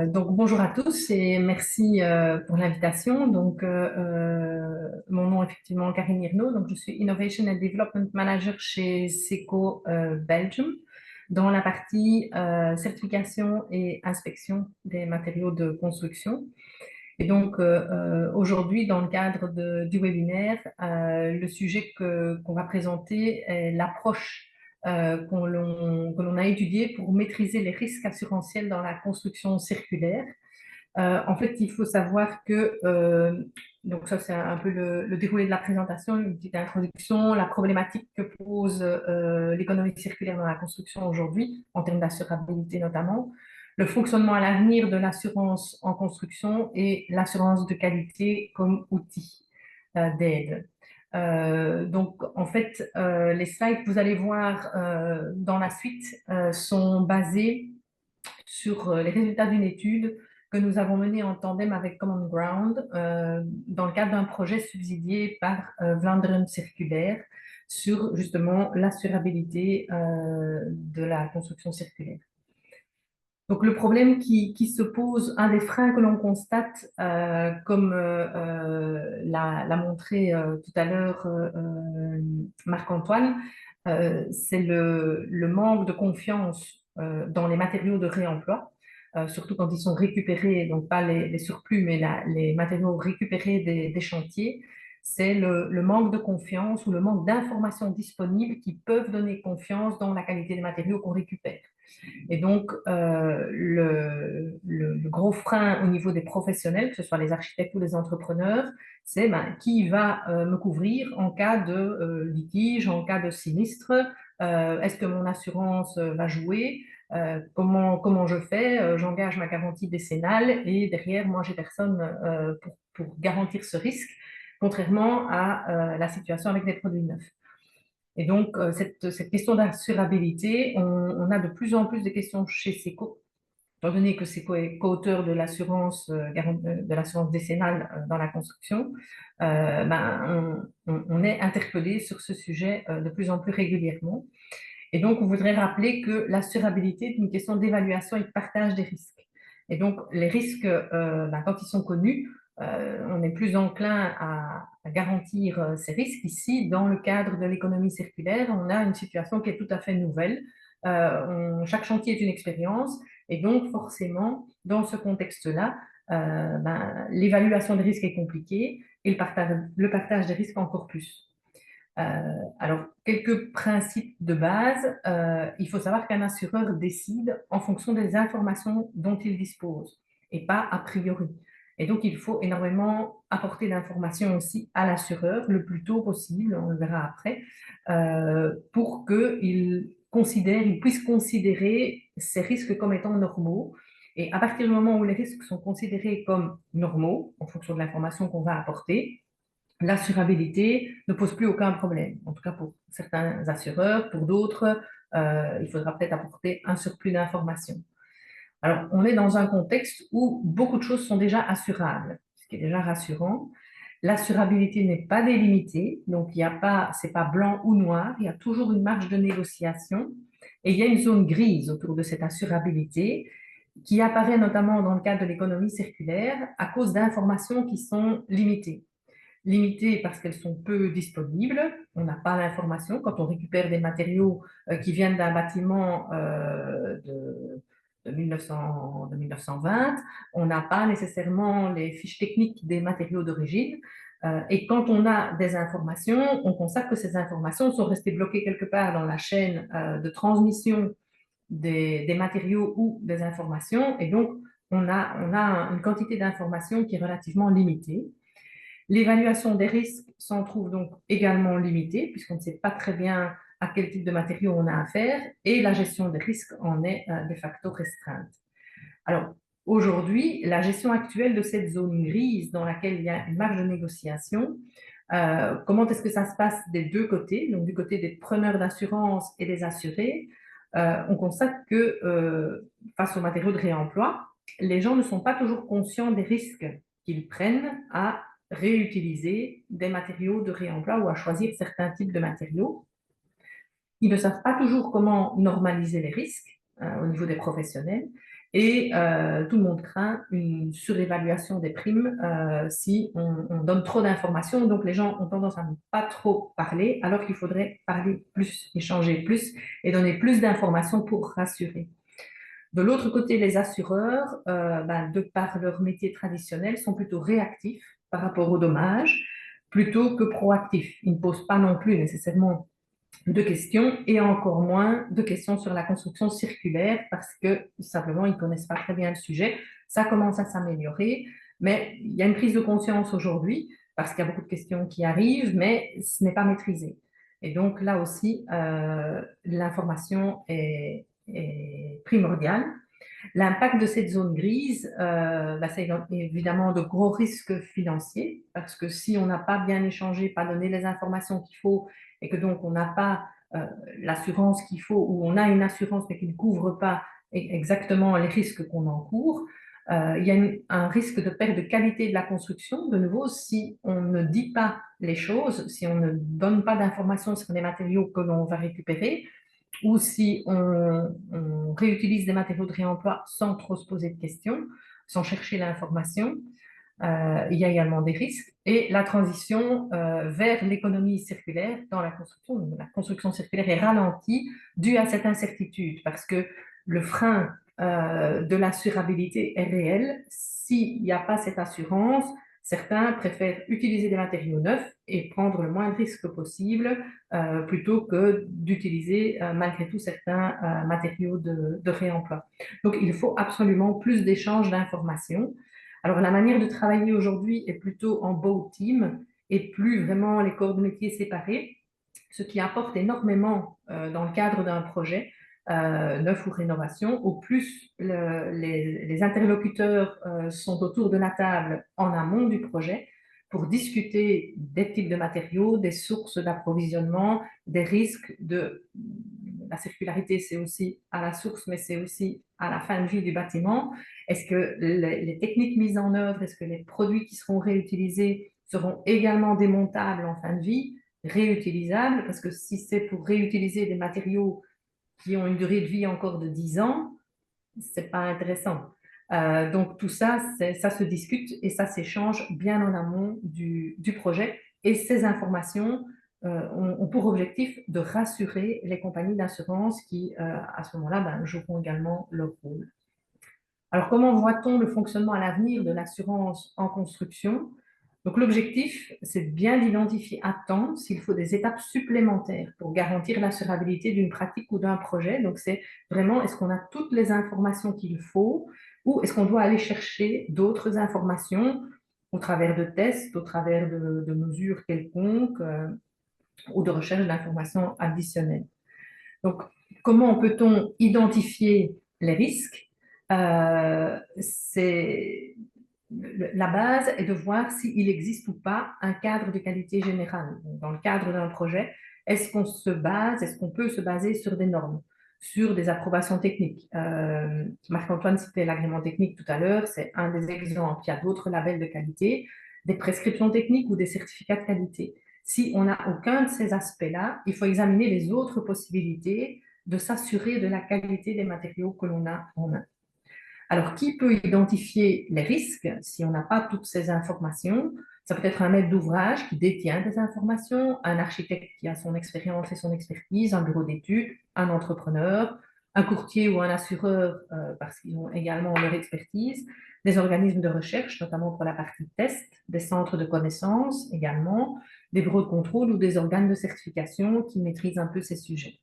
Donc, bonjour à tous et merci pour l'invitation. Donc, mon nom est effectivement Karine Hirno. Donc, je suis Innovation and Development Manager chez Seco Belgium dans la partie certification et inspection des matériaux de construction. Et donc, aujourd'hui, dans le cadre du webinaire, le sujet qu'on va présenter est l'approche que l'on a étudiée pour maîtriser les risques assurantiels dans la construction circulaire. En fait, il faut savoir que, donc ça c'est un peu le déroulé de la présentation, une petite introduction, la problématique que pose l'économie circulaire dans la construction aujourd'hui, en termes d'assurabilité notamment, le fonctionnement à l'avenir de l'assurance en construction et l'assurance de qualité comme outil d'aide. Donc, en fait, les slides que vous allez voir dans la suite sont basés sur les résultats d'une étude que nous avons menée en tandem avec Common Ground dans le cadre d'un projet subsidié par Vlaanderen Circulaire sur justement l'assurabilité de la construction circulaire. Donc le problème qui se pose, un des freins que l'on constate, comme l'a montré tout à l'heure Marc-Antoine, c'est le manque de confiance dans les matériaux de réemploi, surtout quand ils sont récupérés, donc pas les surplus, mais les matériaux récupérés des chantiers. C'est le manque de confiance ou le manque d'informations disponibles qui peuvent donner confiance dans la qualité des matériaux qu'on récupère. Et donc, le gros frein au niveau des professionnels, que ce soit les architectes ou les entrepreneurs, c'est qui va me couvrir en cas de litige, en cas de sinistre. Est-ce que mon assurance va jouer? Comment je fais? J'engage ma garantie décennale et derrière, moi, j'ai personne pour garantir ce risque, contrairement à la situation avec des produits neufs. Et donc, cette question d'assurabilité, on a de plus en plus de questions chez SECO, étant donné que SECO est co-auteur de l'assurance décennale dans la construction, on est interpellé sur ce sujet de plus en plus régulièrement. Et donc, on voudrait rappeler que l'assurabilité est une question d'évaluation et de partage des risques. Et donc, les risques, quand ils sont connus, on est plus enclin à garantir ces risques. Ici, dans le cadre de l'économie circulaire, on a une situation qui est tout à fait nouvelle. Chaque chantier est une expérience et donc forcément, dans ce contexte-là, l'évaluation des risques est compliquée et le partage des risques encore plus. Alors, quelques principes de base. Il faut savoir qu'un assureur décide en fonction des informations dont il dispose et pas a priori. Et donc, il faut énormément apporter d'informations aussi à l'assureur le plus tôt possible, on le verra après, pour qu'il puisse considérer ces risques comme étant normaux. Et à partir du moment où les risques sont considérés comme normaux, en fonction de l'information qu'on va apporter, l'assurabilité ne pose plus aucun problème. En tout cas, pour certains assureurs, pour d'autres, il faudra peut-être apporter un surplus d'informations. Alors, on est dans un contexte où beaucoup de choses sont déjà assurables, ce qui est déjà rassurant. L'assurabilité n'est pas délimitée, donc il y a pas, c'est pas blanc ou noir, il y a toujours une marge de négociation et il y a une zone grise autour de cette assurabilité qui apparaît notamment dans le cadre de l'économie circulaire à cause d'informations qui sont limitées. Limitées parce qu'elles sont peu disponibles, on n'a pas l'information. Quand on récupère des matériaux qui viennent d'un bâtiment de 1920, on n'a pas nécessairement les fiches techniques des matériaux d'origine. Et quand on a des informations, on constate que ces informations sont restées bloquées quelque part dans la chaîne de transmission des matériaux ou des informations. Et donc, on a une quantité d'informations qui est relativement limitée. L'évaluation des risques s'en trouve donc également limitée, puisqu'on ne sait pas très bien à quel type de matériaux on a affaire, et la gestion des risques en est de facto restreinte. Alors, aujourd'hui, la gestion actuelle de cette zone grise dans laquelle il y a une marge de négociation, comment est-ce que ça se passe des deux côtés, donc du côté des preneurs d'assurance et des assurés, on constate que face aux matériaux de réemploi, les gens ne sont pas toujours conscients des risques qu'ils prennent à réutiliser des matériaux de réemploi ou à choisir certains types de matériaux. Ils ne savent pas toujours comment normaliser les risques au niveau des professionnels et tout le monde craint une surévaluation des primes si on donne trop d'informations. Donc les gens ont tendance à ne pas trop parler alors qu'il faudrait parler plus, échanger plus et donner plus d'informations pour rassurer. De l'autre côté, les assureurs, de par leur métier traditionnel, sont plutôt réactifs par rapport aux dommages plutôt que proactifs. Ils ne posent pas non plus nécessairement de questions et encore moins de questions sur la construction circulaire parce que simplement ils ne connaissent pas très bien le sujet. Ça commence à s'améliorer, mais il y a une prise de conscience aujourd'hui parce qu'il y a beaucoup de questions qui arrivent, mais ce n'est pas maîtrisé. Et donc là aussi, l'information est primordiale. L'impact de cette zone grise, c'est évidemment de gros risques financiers, parce que si on n'a pas bien échangé, pas donné les informations qu'il faut, et que donc on n'a pas l'assurance qu'il faut, ou on a une assurance mais qui ne couvre pas exactement les risques qu'on encourt, il y a un risque de perte de qualité de la construction, de nouveau, si on ne dit pas les choses, si on ne donne pas d'informations sur les matériaux que l'on va récupérer, ou si on réutilise des matériaux de réemploi sans trop se poser de questions, sans chercher l'information. Il y a également des risques. Et la transition vers l'économie circulaire dans la construction. La construction circulaire est ralentie due à cette incertitude parce que le frein de l'assurabilité est réel. S'il n'y a pas cette assurance, certains préfèrent utiliser des matériaux neufs et prendre le moins de risques possible plutôt que d'utiliser malgré tout certains matériaux de réemploi. Donc, il faut absolument plus d'échanges d'informations. Alors, la manière de travailler aujourd'hui est plutôt en beau team et plus vraiment les corps de métier séparés, ce qui apporte énormément dans le cadre d'un projet neuf ou rénovation. Au plus les interlocuteurs sont autour de la table en amont du projet pour discuter des types de matériaux, des sources d'approvisionnement, des risques de la circularité, c'est aussi à la source, mais c'est aussi à la fin de vie du bâtiment. Est-ce que les techniques mises en œuvre, est-ce que les produits qui seront réutilisés seront également démontables en fin de vie, réutilisables? Parce que si c'est pour réutiliser des matériaux qui ont une durée de vie encore de 10 ans, c'est pas intéressant. Donc tout ça, ça se discute et ça s'échange bien en amont du projet. Et ces informations ont pour objectif de rassurer les compagnies d'assurance qui, à ce moment-là, joueront également leur rôle. Alors, comment voit-on le fonctionnement à l'avenir de l'assurance en construction? Donc, l'objectif, c'est bien d'identifier à temps s'il faut des étapes supplémentaires pour garantir l'assurabilité d'une pratique ou d'un projet. Donc, c'est vraiment, est-ce qu'on a toutes les informations qu'il faut ou est-ce qu'on doit aller chercher d'autres informations au travers de tests, au travers de mesures quelconques ou de recherche d'informations additionnelles. Donc, comment peut-on identifier les risques? La base est de voir s'il existe ou pas un cadre de qualité générale. Dans le cadre d'un projet, est-ce qu'on peut se baser sur des normes, sur des approbations techniques? Marc-Antoine citait l'agrément technique tout à l'heure, c'est un des exemples. Il y a d'autres labels de qualité, des prescriptions techniques ou des certificats de qualité. Si on n'a aucun de ces aspects-là, il faut examiner les autres possibilités de s'assurer de la qualité des matériaux que l'on a en main. Alors, qui peut identifier les risques si on n'a pas toutes ces informations? Ça peut être un maître d'ouvrage qui détient des informations, un architecte qui a son expérience et son expertise, un bureau d'études, un entrepreneur, un courtier ou un assureur parce qu'ils ont également leur expertise, des organismes de recherche, notamment pour la partie test, des centres de connaissances également, des bureaux de contrôle ou des organes de certification qui maîtrisent un peu ces sujets.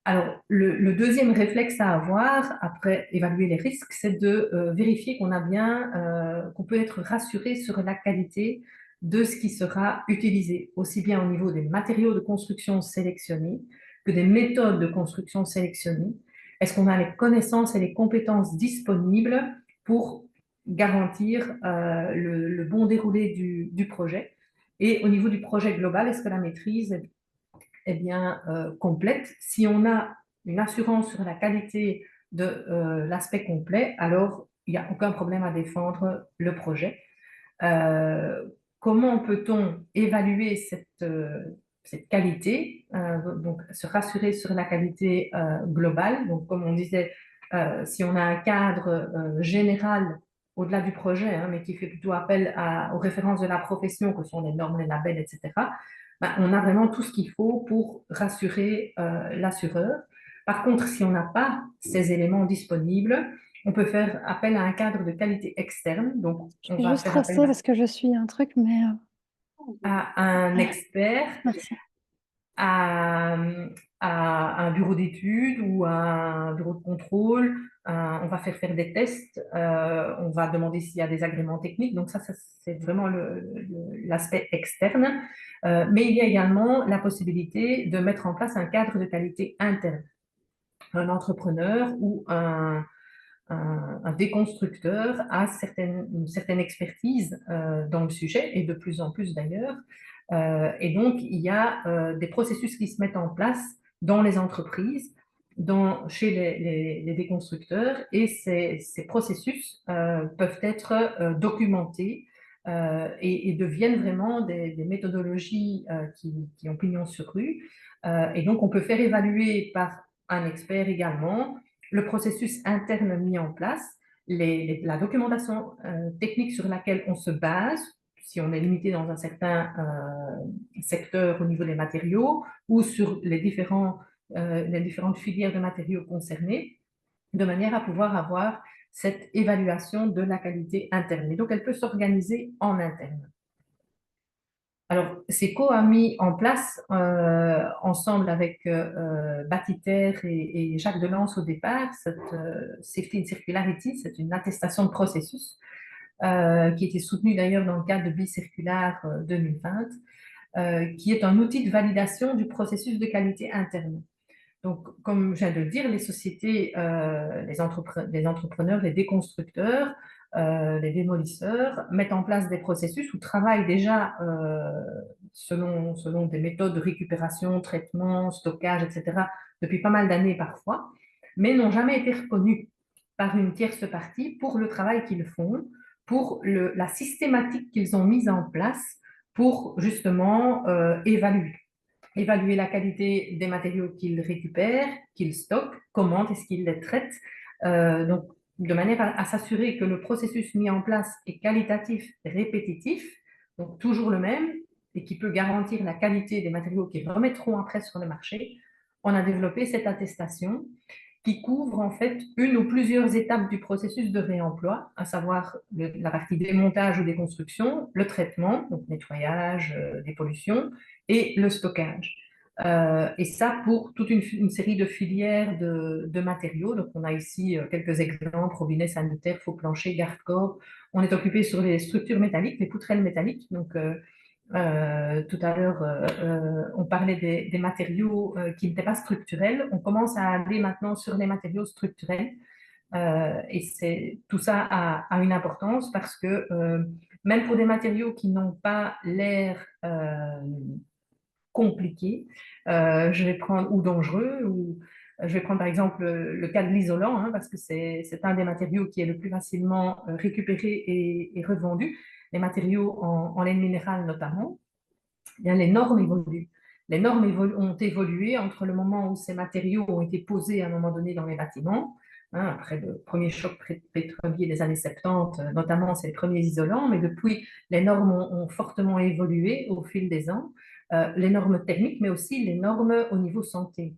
Alors, le deuxième réflexe à avoir après évaluer les risques, c'est de vérifier qu'on a bien, qu'on peut être rassuré sur la qualité de ce qui sera utilisé, aussi bien au niveau des matériaux de construction sélectionnés que des méthodes de construction sélectionnées. Est-ce qu'on a les connaissances et les compétences disponibles pour garantir le bon déroulé du projet? Et au niveau du projet global, est-ce que la maîtrise est bien complète? Si on a une assurance sur la qualité de l'aspect complet, alors il n'y a aucun problème à défendre le projet. Comment peut-on évaluer cette qualité, donc se rassurer sur la qualité globale? Donc, comme on disait, si on a un cadre général au-delà du projet, hein, mais qui fait plutôt appel aux références de la profession, que sont les normes, les labels, etc., ben, on a vraiment tout ce qu'il faut pour rassurer l'assureur. Par contre, si on n'a pas ces éléments disponibles, on peut faire appel à un cadre de qualité externe. Donc, Je on vais va juste faire appel tracer parce que je suis un truc, mais à un expert, merci. à, à un bureau d'études ou à un bureau de contrôle. On va faire des tests. On va demander s'il y a des agréments techniques. Donc ça c'est vraiment l'aspect externe. Mais il y a également la possibilité de mettre en place un cadre de qualité interne. Un entrepreneur ou un déconstructeur a une certaine expertise dans le sujet, et de plus en plus d'ailleurs. Et donc, il y a des processus qui se mettent en place dans les entreprises, chez les déconstructeurs, et ces processus peuvent être documentés et deviennent vraiment des méthodologies qui ont pignon sur rue. Et donc, on peut faire évaluer par un expert également le processus interne mis en place, la documentation technique sur laquelle on se base, si on est limité dans un certain secteur au niveau des matériaux ou sur les différentes filières de matériaux concernées, de manière à pouvoir avoir cette évaluation de la qualité interne. Et donc, elle peut s'organiser en interne. Alors, SECO a mis en place, ensemble avec Batiter et Jacques Delance au départ, cette Safety and Circularity, c'est une attestation de processus qui était soutenue d'ailleurs dans le cadre de Bicirculaire 2020, qui est un outil de validation du processus de qualité interne. Donc, comme je viens de le dire, les sociétés, les entrepreneurs, les déconstructeurs, les démolisseurs mettent en place des processus ou travaillent déjà selon des méthodes de récupération, traitement, stockage, etc., depuis pas mal d'années parfois, mais n'ont jamais été reconnus par une tierce partie pour le travail qu'ils font, pour la systématique qu'ils ont mise en place pour justement évaluer la qualité des matériaux qu'ils récupèrent, qu'ils stockent, comment est-ce qu'ils les traitent, donc de manière à s'assurer que le processus mis en place est qualitatif, répétitif, donc toujours le même, et qui peut garantir la qualité des matériaux qu'ils remettront après sur le marché. On a développé cette attestation qui couvre en fait une ou plusieurs étapes du processus de réemploi, à savoir la partie démontage ou déconstruction, le traitement, donc nettoyage, dépollution, et le stockage. Et ça pour toute une série de filières de matériaux. Donc on a ici quelques exemples: robinet sanitaire, faux plancher, garde-corps. On est occupé sur les structures métalliques, les poutrelles métalliques. Donc tout à l'heure, on parlait des matériaux qui n'étaient pas structurels. On commence à aller maintenant sur les matériaux structurels. Et tout ça a une importance parce que même pour des matériaux qui n'ont pas l'air compliqués, je vais prendre, ou dangereux, Je vais prendre par exemple le cas de l'isolant, hein, parce que c'est un des matériaux qui est le plus facilement récupéré et revendu, les matériaux en laine minérale notamment. Eh bien, les normes évoluent. Les normes ont évolué entre le moment où ces matériaux ont été posés à un moment donné dans les bâtiments, hein, après le premier choc pétrolier des années 70, notamment c'est les premiers isolants, mais depuis, les normes ont fortement évolué au fil des ans, les normes thermiques, mais aussi les normes au niveau santé.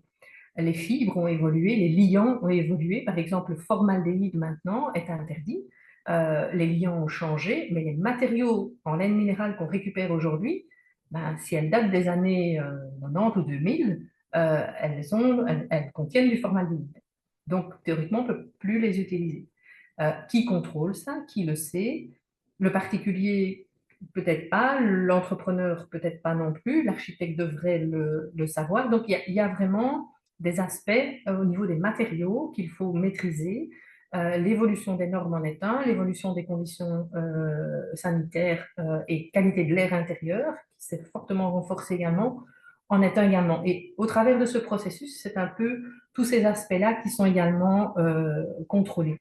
Les fibres ont évolué, les liants ont évolué. Par exemple, le formaldéhyde maintenant est interdit. Les liants ont changé, mais les matériaux en laine minérale qu'on récupère aujourd'hui, ben, si elles datent des années 90 ou 2000, elles contiennent du formaldéhyde. Donc, théoriquement, on ne peut plus les utiliser. Qui contrôle ça? Qui le sait? Le particulier, peut-être pas. L'entrepreneur, peut-être pas non plus. L'architecte devrait le savoir. Donc, il y a vraiment des aspects au niveau des matériaux qu'il faut maîtriser. L'évolution des normes en est un, l'évolution des conditions sanitaires et qualité de l'air intérieur, qui s'est fortement renforcée également, en est un également. Et au travers de ce processus, c'est un peu tous ces aspects-là qui sont également contrôlés.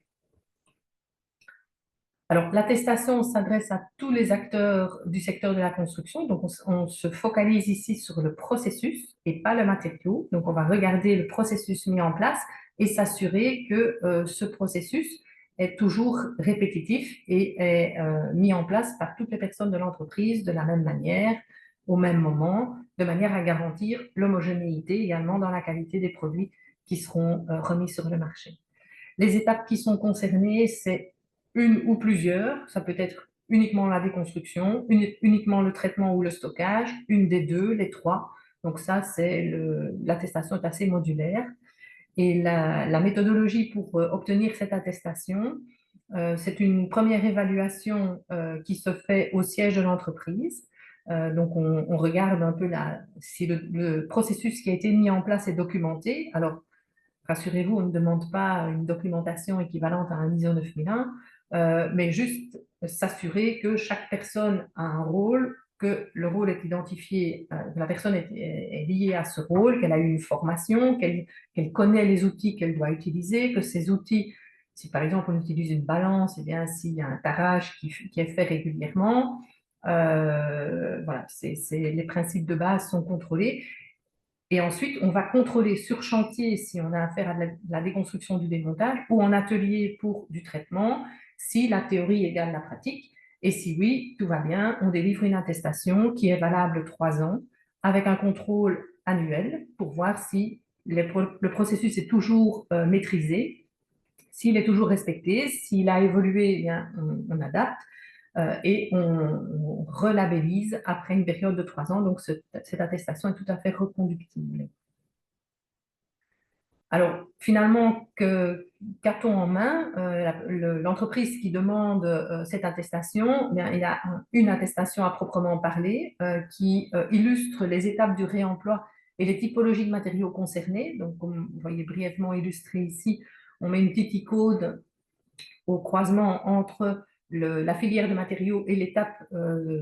Alors, l'attestation s'adresse à tous les acteurs du secteur de la construction. Donc, on se focalise ici sur le processus et pas le matériau. Donc, on va regarder le processus mis en place et s'assurer que ce processus est toujours répétitif et est mis en place par toutes les personnes de l'entreprise de la même manière, au même moment, de manière à garantir l'homogénéité également dans la qualité des produits qui seront remis sur le marché. Les étapes qui sont concernées, c'est une ou plusieurs. Ça peut être uniquement la déconstruction, uniquement le traitement ou le stockage, une des deux, les trois. Donc ça, l'attestation est assez modulaire. Et la méthodologie pour obtenir cette attestation, c'est une première évaluation qui se fait au siège de l'entreprise. Donc, on regarde un peu si le processus qui a été mis en place est documenté. Alors, rassurez-vous, on ne demande pas une documentation équivalente à un ISO 9001, mais juste s'assurer que chaque personne a un rôle, que le rôle est identifié, que la personne est liée à ce rôle, qu'elle a eu une formation, qu'elle connaît les outils qu'elle doit utiliser, que ces outils, si par exemple on utilise une balance, et bien s'il y a un tarage qui est fait régulièrement, voilà, les principes de base sont contrôlés. Et ensuite, on va contrôler sur chantier si on a affaire à de la déconstruction du démontage ou en atelier pour du traitement, si la théorie égale la pratique. Et si oui, tout va bien, on délivre une attestation qui est valable 3 ans avec un contrôle annuel pour voir si le processus est toujours maîtrisé, s'il est toujours respecté, s'il a évolué, eh bien, on adapte. Et on relabellise après une période de 3 ans. Donc, cette attestation est tout à fait reconductible. Alors, finalement, qu'a-t-on en main? L'entreprise qui demande cette attestation, eh bien, il y a une attestation à proprement parler qui illustre les étapes du réemploi et les typologies de matériaux concernés. Donc, comme vous voyez brièvement illustré ici, on met une petite icône au croisement entre la filière de matériaux et l'étape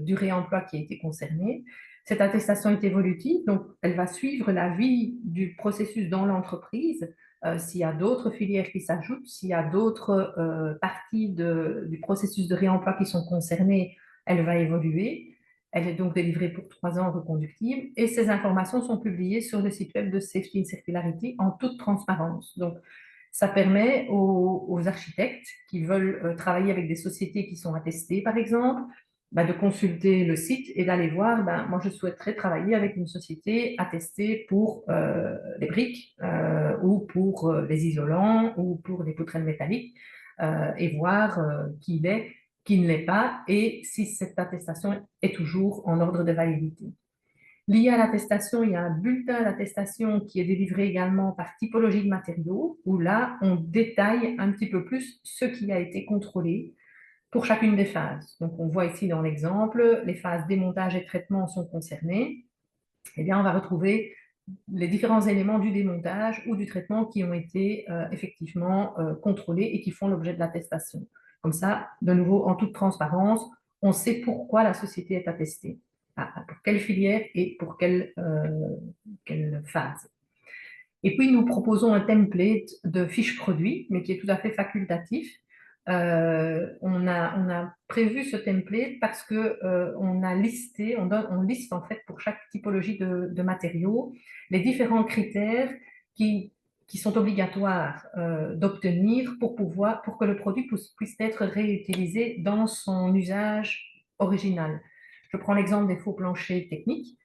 du réemploi qui a été concernée. Cette attestation est évolutive, donc elle va suivre la vie du processus dans l'entreprise. S'il y a d'autres filières qui s'ajoutent, s'il y a d'autres parties du processus de réemploi qui sont concernées, elle va évoluer. Elle est donc délivrée pour 3 ans reconductible et ces informations sont publiées sur le site web de Safety and Circularity en toute transparence. Donc, ça permet aux architectes qui veulent travailler avec des sociétés qui sont attestées, par exemple, de consulter le site et d'aller voir, moi je souhaiterais travailler avec une société attestée pour les briques ou pour les isolants ou pour les poutrelles métalliques et voir qui il est, qui ne l'est pas et si cette attestation est toujours en ordre de validité. Lié à l'attestation, il y a un bulletin d'attestation qui est délivré également par typologie de matériaux, où là, on détaille un petit peu plus ce qui a été contrôlé pour chacune des phases. Donc, on voit ici dans l'exemple, les phases démontage et traitement sont concernées. Eh bien, on va retrouver les différents éléments du démontage ou du traitement qui ont été effectivement contrôlés et qui font l'objet de l'attestation. Comme ça, de nouveau, en toute transparence, on sait pourquoi la société est attestée, pour quelle filière et pour quelle phase. Et puis, nous proposons un template de fiche produit, mais qui est tout à fait facultatif. On a prévu ce template parce que on a listé, on liste en fait pour chaque typologie de matériaux les différents critères qui sont obligatoires d'obtenir pour que le produit puisse être réutilisé dans son usage original. Je prends l'exemple des faux planchers techniques.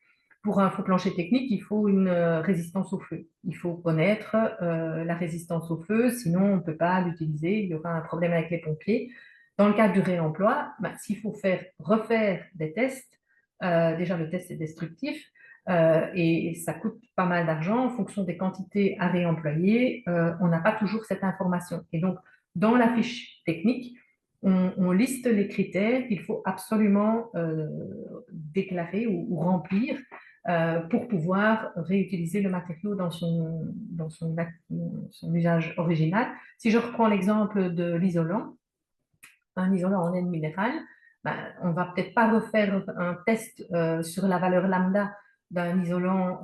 Pour un faux plancher technique, il faut une résistance au feu. Il faut connaître la résistance au feu, sinon on ne peut pas l'utiliser, il y aura un problème avec les pompiers. Dans le cadre du réemploi, s'il faut refaire des tests, déjà le test est destructif et ça coûte pas mal d'argent en fonction des quantités à réemployer. On n'a pas toujours cette information. Et donc, dans la fiche technique, on liste les critères qu'il faut absolument déclarer ou remplir pour pouvoir réutiliser le matériau dans son usage original. Si je reprends l'exemple de l'isolant, un isolant en laine minérale, on ne va peut-être pas refaire un test sur la valeur lambda d'un isolant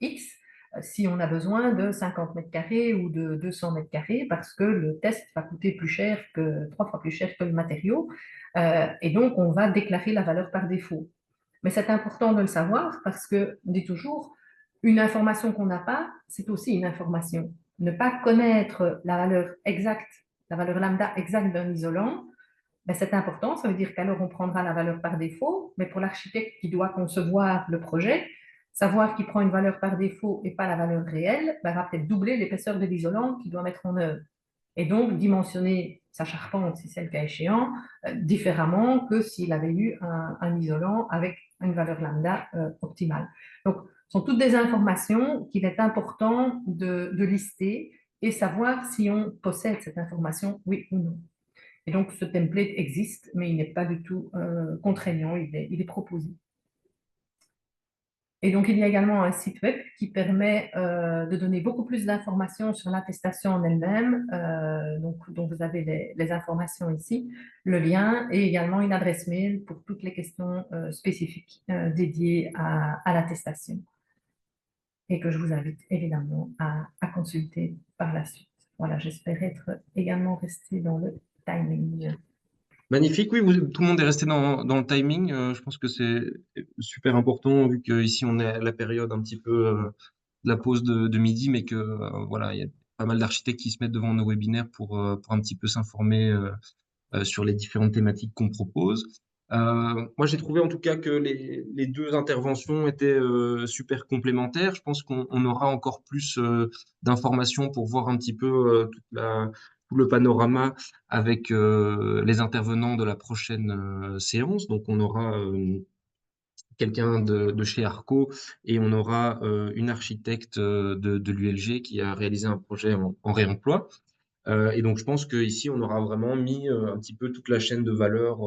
X si on a besoin de 50 mètres carrés ou de 200 mètres carrés parce que le test va coûter trois fois plus cher que le matériau. Et donc, on va déclarer la valeur par défaut. Mais c'est important de le savoir parce que, on dit toujours, une information qu'on n'a pas, c'est aussi une information. Ne pas connaître la valeur exacte, la valeur lambda exacte d'un isolant, c'est important. Ça veut dire qu'alors on prendra la valeur par défaut, mais pour l'architecte qui doit concevoir le projet, savoir qu'il prend une valeur par défaut et pas la valeur réelle, va peut-être doubler l'épaisseur de l'isolant qu'il doit mettre en œuvre. Et donc dimensionner sa charpente, si c'est le cas échéant, différemment que s'il avait eu un isolant avec une valeur lambda optimale. Donc, ce sont toutes des informations qu'il est important de lister et savoir si on possède cette information, oui ou non. Et donc, ce template existe, mais il n'est pas du tout contraignant, il est proposé. Et donc, il y a également un site web qui permet de donner beaucoup plus d'informations sur l'attestation en elle-même. Donc, vous avez les informations ici, le lien et également une adresse mail pour toutes les questions spécifiques dédiées à l'attestation. Et que je vous invite évidemment à consulter par la suite. Voilà, j'espère être également resté dans le timing. Magnifique, oui, tout le monde est resté dans le timing. Je pense que c'est super important vu qu'ici on est à la période un petit peu de la pause de midi, mais que voilà, il y a pas mal d'architectes qui se mettent devant nos webinaires pour un petit peu s'informer sur les différentes thématiques qu'on propose. Moi, j'ai trouvé en tout cas que les deux interventions étaient super complémentaires. Je pense qu'on aura encore plus d'informations pour voir un petit peu tout le panorama avec les intervenants de la prochaine séance. Donc, on aura quelqu'un de chez Arco et on aura une architecte de l'ULG qui a réalisé un projet en réemploi. Et donc, je pense qu'ici, on aura vraiment mis un petit peu toute la chaîne de valeur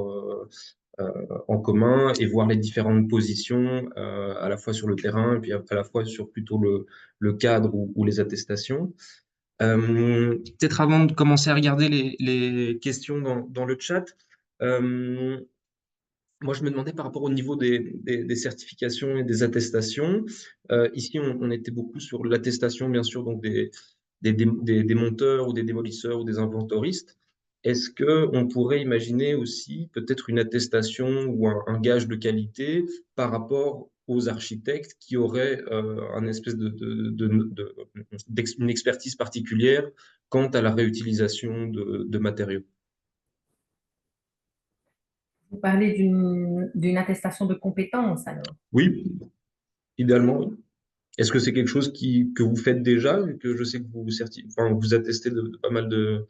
en commun et voir les différentes positions à la fois sur le terrain et puis à la fois sur plutôt le cadre ou les attestations. Peut-être avant de commencer à regarder les questions dans le chat, moi, je me demandais par rapport au niveau des certifications et des attestations. Ici, on était beaucoup sur l'attestation, bien sûr, donc des monteurs ou des démolisseurs ou des inventoristes. Est-ce qu'on pourrait imaginer aussi peut-être une attestation ou un gage de qualité par rapport aux architectes qui auraient un espèce une expertise particulière quant à la réutilisation de matériaux? Vous parlez d'une attestation de compétence alors? Oui, idéalement, oui. Est-ce que c'est quelque chose que vous faites déjà, que je sais que vous attestez de pas mal de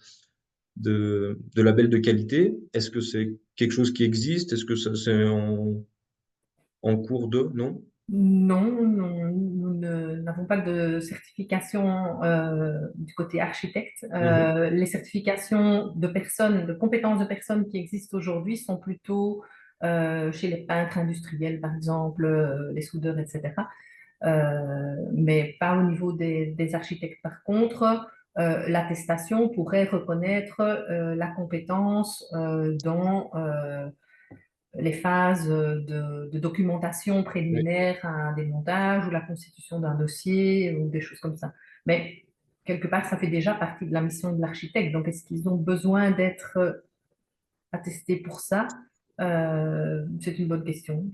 labels de qualité? Est-ce que c'est quelque chose qui existe? Est-ce que c'est en cours de? Non? Non, nous n'avons pas de certification du côté architecte. Les certifications de compétences de personnes qui existent aujourd'hui sont plutôt chez les peintres industriels, par exemple, les soudeurs, etc. Mais pas au niveau des architectes. Par contre, l'attestation pourrait reconnaître la compétence dans les phases de documentation préliminaire à un démontage ou la constitution d'un dossier ou des choses comme ça. Mais quelque part, ça fait déjà partie de la mission de l'architecte. Donc, est-ce qu'ils ont besoin d'être attestés pour ça? C'est une bonne question.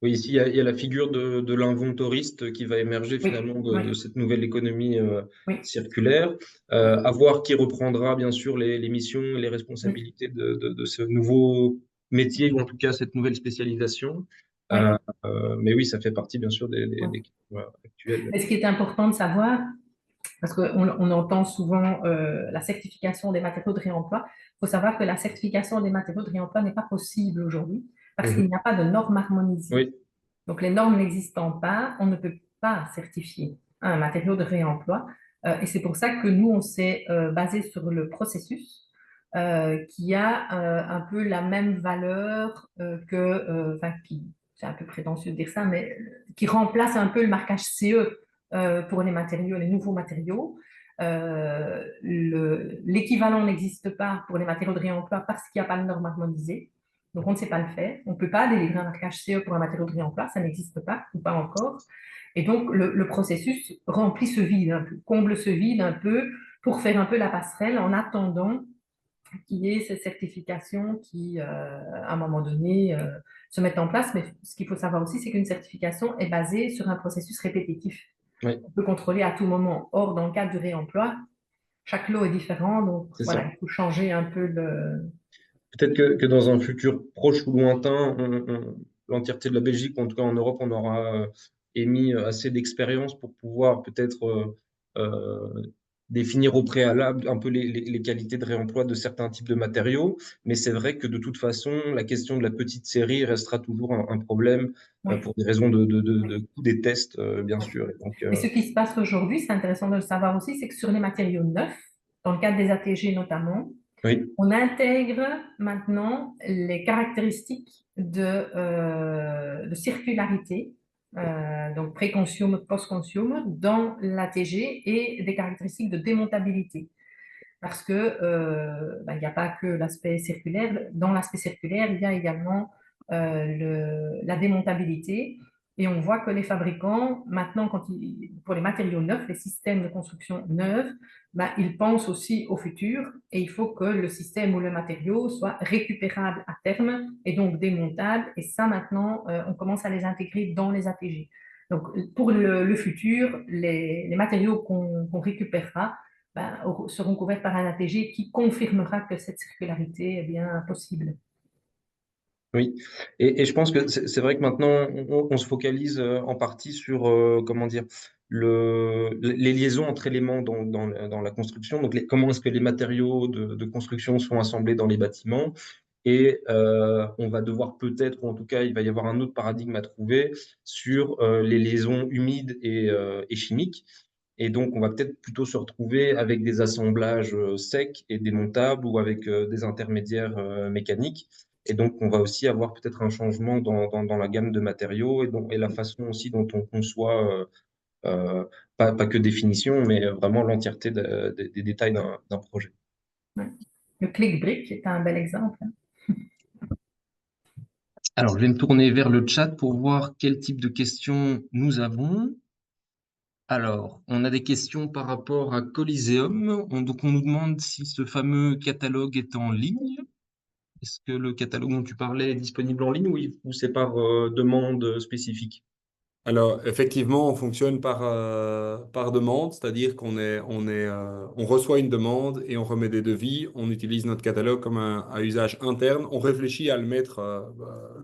Oui, ici, il y a la figure de l'inventoriste qui va émerger Oui, finalement oui, de cette nouvelle économie oui, circulaire. À voir qui reprendra bien sûr les missions et les oui, responsabilités de ce nouveau métier, ou en tout cas cette nouvelle spécialisation. oui, Mais oui, ça fait partie bien sûr oui. des questions actuelles. Mais ce qui est important de savoir, parce qu'on entend souvent la certification des matériaux de réemploi, il faut savoir que la certification des matériaux de réemploi n'est pas possible aujourd'hui parce qu'il Mhm. n'y a pas de normes harmonisées. Oui, Donc, les normes n'existant pas, on ne peut pas certifier un matériau de réemploi. Et c'est pour ça que nous, on s'est basé sur le processus qui a un peu la même valeur enfin, c'est un peu prétentieux de dire ça, mais qui remplace un peu le marquage CE pour les matériaux, les nouveaux matériaux. L'équivalent n'existe pas pour les matériaux de réemploi parce qu'il n'y a pas de normes harmonisées. Donc, on ne sait pas le faire. On ne peut pas délivrer un marquage CE pour un matériau de réemploi, ça n'existe pas ou pas encore. Et donc, le processus remplit ce vide un peu, comble ce vide un peu pour faire un peu la passerelle en attendant qu'il y ait ces certifications qui, à un moment donné, se mettent en place. Mais ce qu'il faut savoir aussi, c'est qu'une certification est basée sur un processus répétitif. oui, On peut contrôler à tout moment. Or, dans le cadre du réemploi, chaque lot est différent. Donc, c'est ça. voilà, il faut changer un peu Peut-être que dans un futur proche ou lointain, l'entièreté de la Belgique, en tout cas en Europe, on aura émis assez d'expérience pour pouvoir peut-être définir au préalable un peu les qualités de réemploi de certains types de matériaux. Mais c'est vrai que de toute façon, la question de la petite série restera toujours un problème ouais. pour des raisons de coût des tests, bien sûr. Et donc, Et ce qui se passe aujourd'hui, c'est intéressant de le savoir aussi, c'est que sur les matériaux neufs, dans le cadre des ATG notamment, oui, on intègre maintenant les caractéristiques de circularité, donc pré-consumer, post-consumer, dans l'ATG et des caractéristiques de démontabilité. Parce que il n'y a pas que l'aspect circulaire. Dans l'aspect circulaire, il y a également la démontabilité. Et on voit que les fabricants, maintenant, pour les matériaux neufs, les systèmes de construction neufs, ils pensent aussi au futur et il faut que le système ou le matériau soit récupérable à terme et donc démontable. Et ça, maintenant, on commence à les intégrer dans les ATG. Donc, pour le futur, les matériaux qu'on récupérera seront couverts par un ATG qui confirmera que cette circularité est bien possible. oui. Et je pense que c'est vrai que maintenant, on se focalise en partie sur, comment dire, les liaisons entre éléments dans la construction. Donc, comment est-ce que les matériaux de construction sont assemblés dans les bâtiments. Et on va devoir peut-être, ou en tout cas, il va y avoir un autre paradigme à trouver sur les liaisons humides et chimiques. Et donc, on va peut-être plutôt se retrouver avec des assemblages secs et démontables ou avec des intermédiaires mécaniques. Et donc, on va aussi avoir peut-être un changement dans la gamme de matériaux et la façon aussi dont on conçoit, pas que définition, mais vraiment l'entièreté des détails d'un projet. Ouais. Le click-brick est un bel exemple. Alors, je vais me tourner vers le chat pour voir quel type de questions nous avons. Alors, on a des questions par rapport à Coliseum. Donc, on nous demande si ce fameux catalogue est en ligne. Est-ce que le catalogue dont tu parlais est disponible en ligne ou c'est par demande spécifique? Alors, effectivement, on fonctionne par demande, c'est-à-dire on reçoit une demande et on remet des devis. On utilise notre catalogue comme un usage interne. On réfléchit à le mettre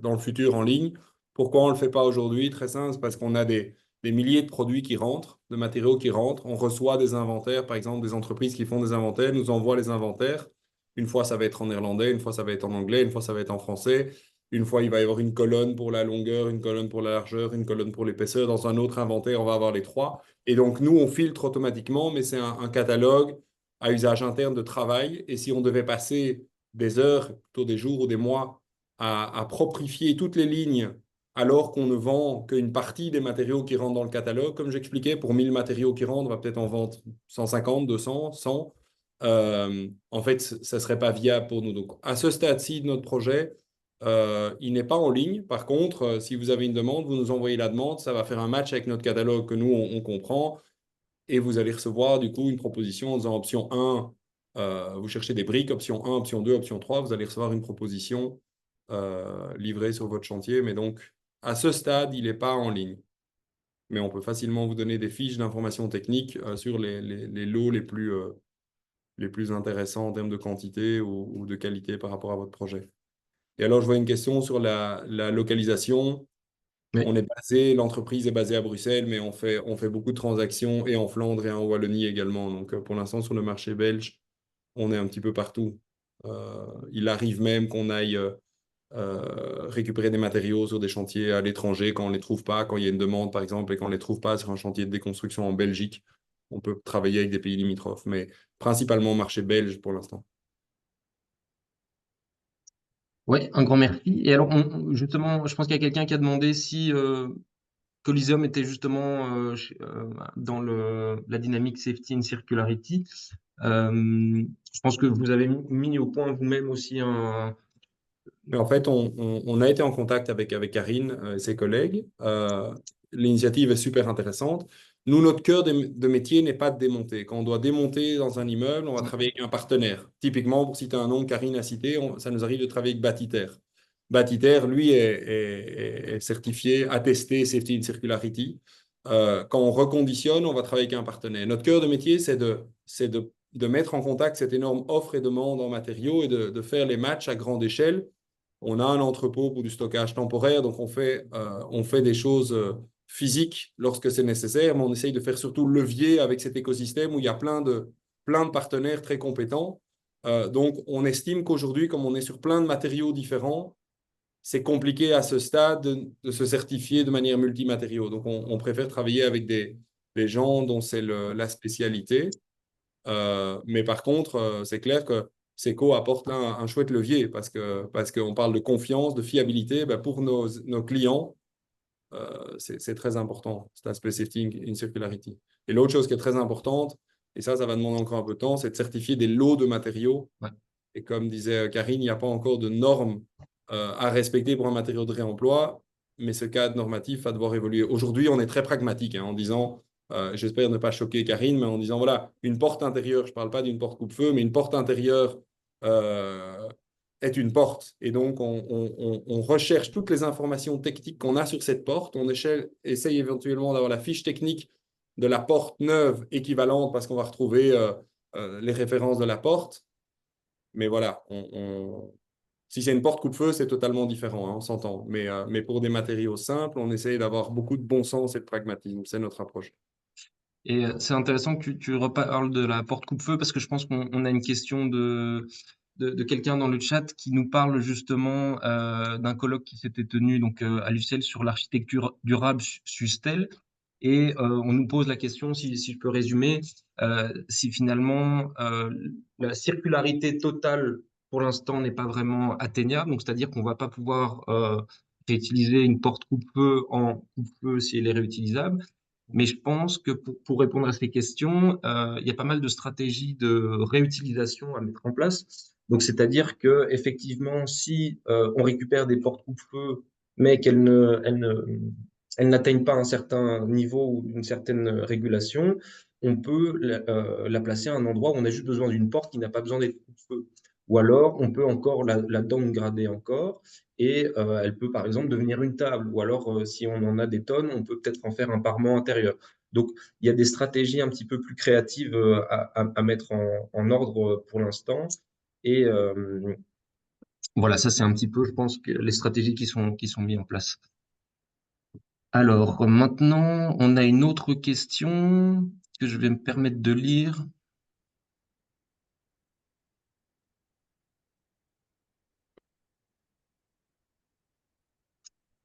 dans le futur en ligne. Pourquoi on ne le fait pas aujourd'hui? Très simple, c'est parce qu'on a des milliers de produits qui rentrent, de matériaux qui rentrent. On reçoit des inventaires, par exemple, des entreprises qui font des inventaires, nous envoient les inventaires. Une fois, ça va être en néerlandais, une fois, ça va être en anglais, une fois, ça va être en français. Une fois, il va y avoir une colonne pour la longueur, une colonne pour la largeur, une colonne pour l'épaisseur. Dans un autre inventaire, on va avoir les trois. Et donc, nous, on filtre automatiquement, mais c'est un catalogue à usage interne de travail. Et si on devait passer des heures, plutôt des jours ou des mois, à proprifier toutes les lignes, alors qu'on ne vend qu'une partie des matériaux qui rentrent dans le catalogue, comme j'expliquais, pour 1000 matériaux qui rentrent, on va peut-être en vendre 150, 200, 100. En fait, ça ne serait pas viable pour nous. Donc, à ce stade-ci de notre projet, Il n'est pas en ligne. Par contre, si vous avez une demande, vous nous envoyez la demande, ça va faire un match avec notre catalogue que nous, on comprend. Et vous allez recevoir du coup une proposition en disant option 1, vous cherchez des briques, option 1, option 2, option 3, vous allez recevoir une proposition livrée sur votre chantier. Mais donc, à ce stade, il n'est pas en ligne. Mais on peut facilement vous donner des fiches d'informations techniques sur les lots les plus intéressants en termes de quantité ou de qualité par rapport à votre projet. Et alors, je vois une question sur la localisation. Oui. L'entreprise est basée à Bruxelles, mais on fait beaucoup de transactions et en Flandre et en Wallonie également. Donc, pour l'instant, sur le marché belge, on est un petit peu partout. Il arrive même qu'on aille récupérer des matériaux sur des chantiers à l'étranger quand on ne les trouve pas, quand il y a une demande, par exemple, et qu'on ne les trouve pas sur un chantier de déconstruction en Belgique. On peut travailler avec des pays limitrophes, mais principalement marché belge pour l'instant. Ouais, un grand merci. Et alors, justement, je pense qu'il y a quelqu'un qui a demandé si Coliseum était justement dans la dynamique Safety and Circularity. Je pense que vous avez mis au point vous-même aussi un... Mais en fait, on a été en contact avec Karine et ses collègues. L'initiative est super intéressante. Nous, notre cœur de métier n'est pas de démonter. Quand on doit démonter dans un immeuble, on va travailler avec un partenaire. Typiquement, pour citer un nom que Karine a cité, ça nous arrive de travailler avec Batiter. Batiter, lui, est certifié, attesté Safety and Circularity. Quand on reconditionne, on va travailler avec un partenaire. Notre cœur de métier, c'est de mettre en contact cette énorme offre et demande en matériaux et de faire les matchs à grande échelle. On a un entrepôt pour du stockage temporaire, donc on fait des choses physiques lorsque c'est nécessaire, mais on essaye de faire surtout levier avec cet écosystème où il y a plein de partenaires très compétents. Donc, on estime qu'aujourd'hui, comme on est sur plein de matériaux différents, c'est compliqué à ce stade de se certifier de manière multimatériaux. Donc, on préfère travailler avec des gens dont c'est la spécialité. Mais par contre, c'est clair que Seco apporte là un chouette levier parce qu'on parle de confiance, de fiabilité. Ben, pour nos clients, c'est très important, cet aspect safety in circularity. Et l'autre chose qui est très importante, et ça va demander encore un peu de temps, c'est de certifier des lots de matériaux. Ouais. Et comme disait Karine, il n'y a pas encore de normes à respecter pour un matériau de réemploi, mais ce cadre normatif va devoir évoluer. Aujourd'hui, on est très pragmatique en disant, j'espère ne pas choquer Karine, mais en disant, voilà, une porte intérieure, je ne parle pas d'une porte coupe-feu, mais une porte intérieure est une porte. Et donc, on recherche toutes les informations techniques qu'on a sur cette porte. On essaye éventuellement d'avoir la fiche technique de la porte neuve équivalente parce qu'on va retrouver les références de la porte. Mais voilà, si c'est une porte coupe-feu, c'est totalement différent, on s'entend. Mais pour des matériaux simples, on essaye d'avoir beaucoup de bon sens et de pragmatisme. C'est notre approche. Et c'est intéressant que tu reparles de la porte coupe-feu parce que je pense qu'on a une question de quelqu'un dans le chat qui nous parle justement d'un colloque qui s'était tenu donc à l'UCL sur l'architecture durable Sustel. Et on nous pose la question, si je peux résumer, si finalement la circularité totale pour l'instant n'est pas vraiment atteignable, donc c'est-à-dire qu'on va pas pouvoir réutiliser une porte coupe-feu en coupe-feu si elle est réutilisable. Mais je pense que pour répondre à ces questions, il y a pas mal de stratégies de réutilisation à mettre en place. Donc, c'est-à-dire que effectivement, si on récupère des portes coupe-feu, mais elles n'atteignent pas un certain niveau ou une certaine régulation, on peut la placer à un endroit où on a juste besoin d'une porte qui n'a pas besoin d'être coupe-feu. Ou alors, on peut encore la downgrader encore et elle peut par exemple devenir une table. Ou alors, si on en a des tonnes, on peut peut-être en faire un parement intérieur. Donc, il y a des stratégies un petit peu plus créatives à mettre en ordre pour l'instant. Et voilà, ça c'est un petit peu, je pense, que les stratégies qui sont mises en place. Alors, maintenant, on a une autre question que je vais me permettre de lire.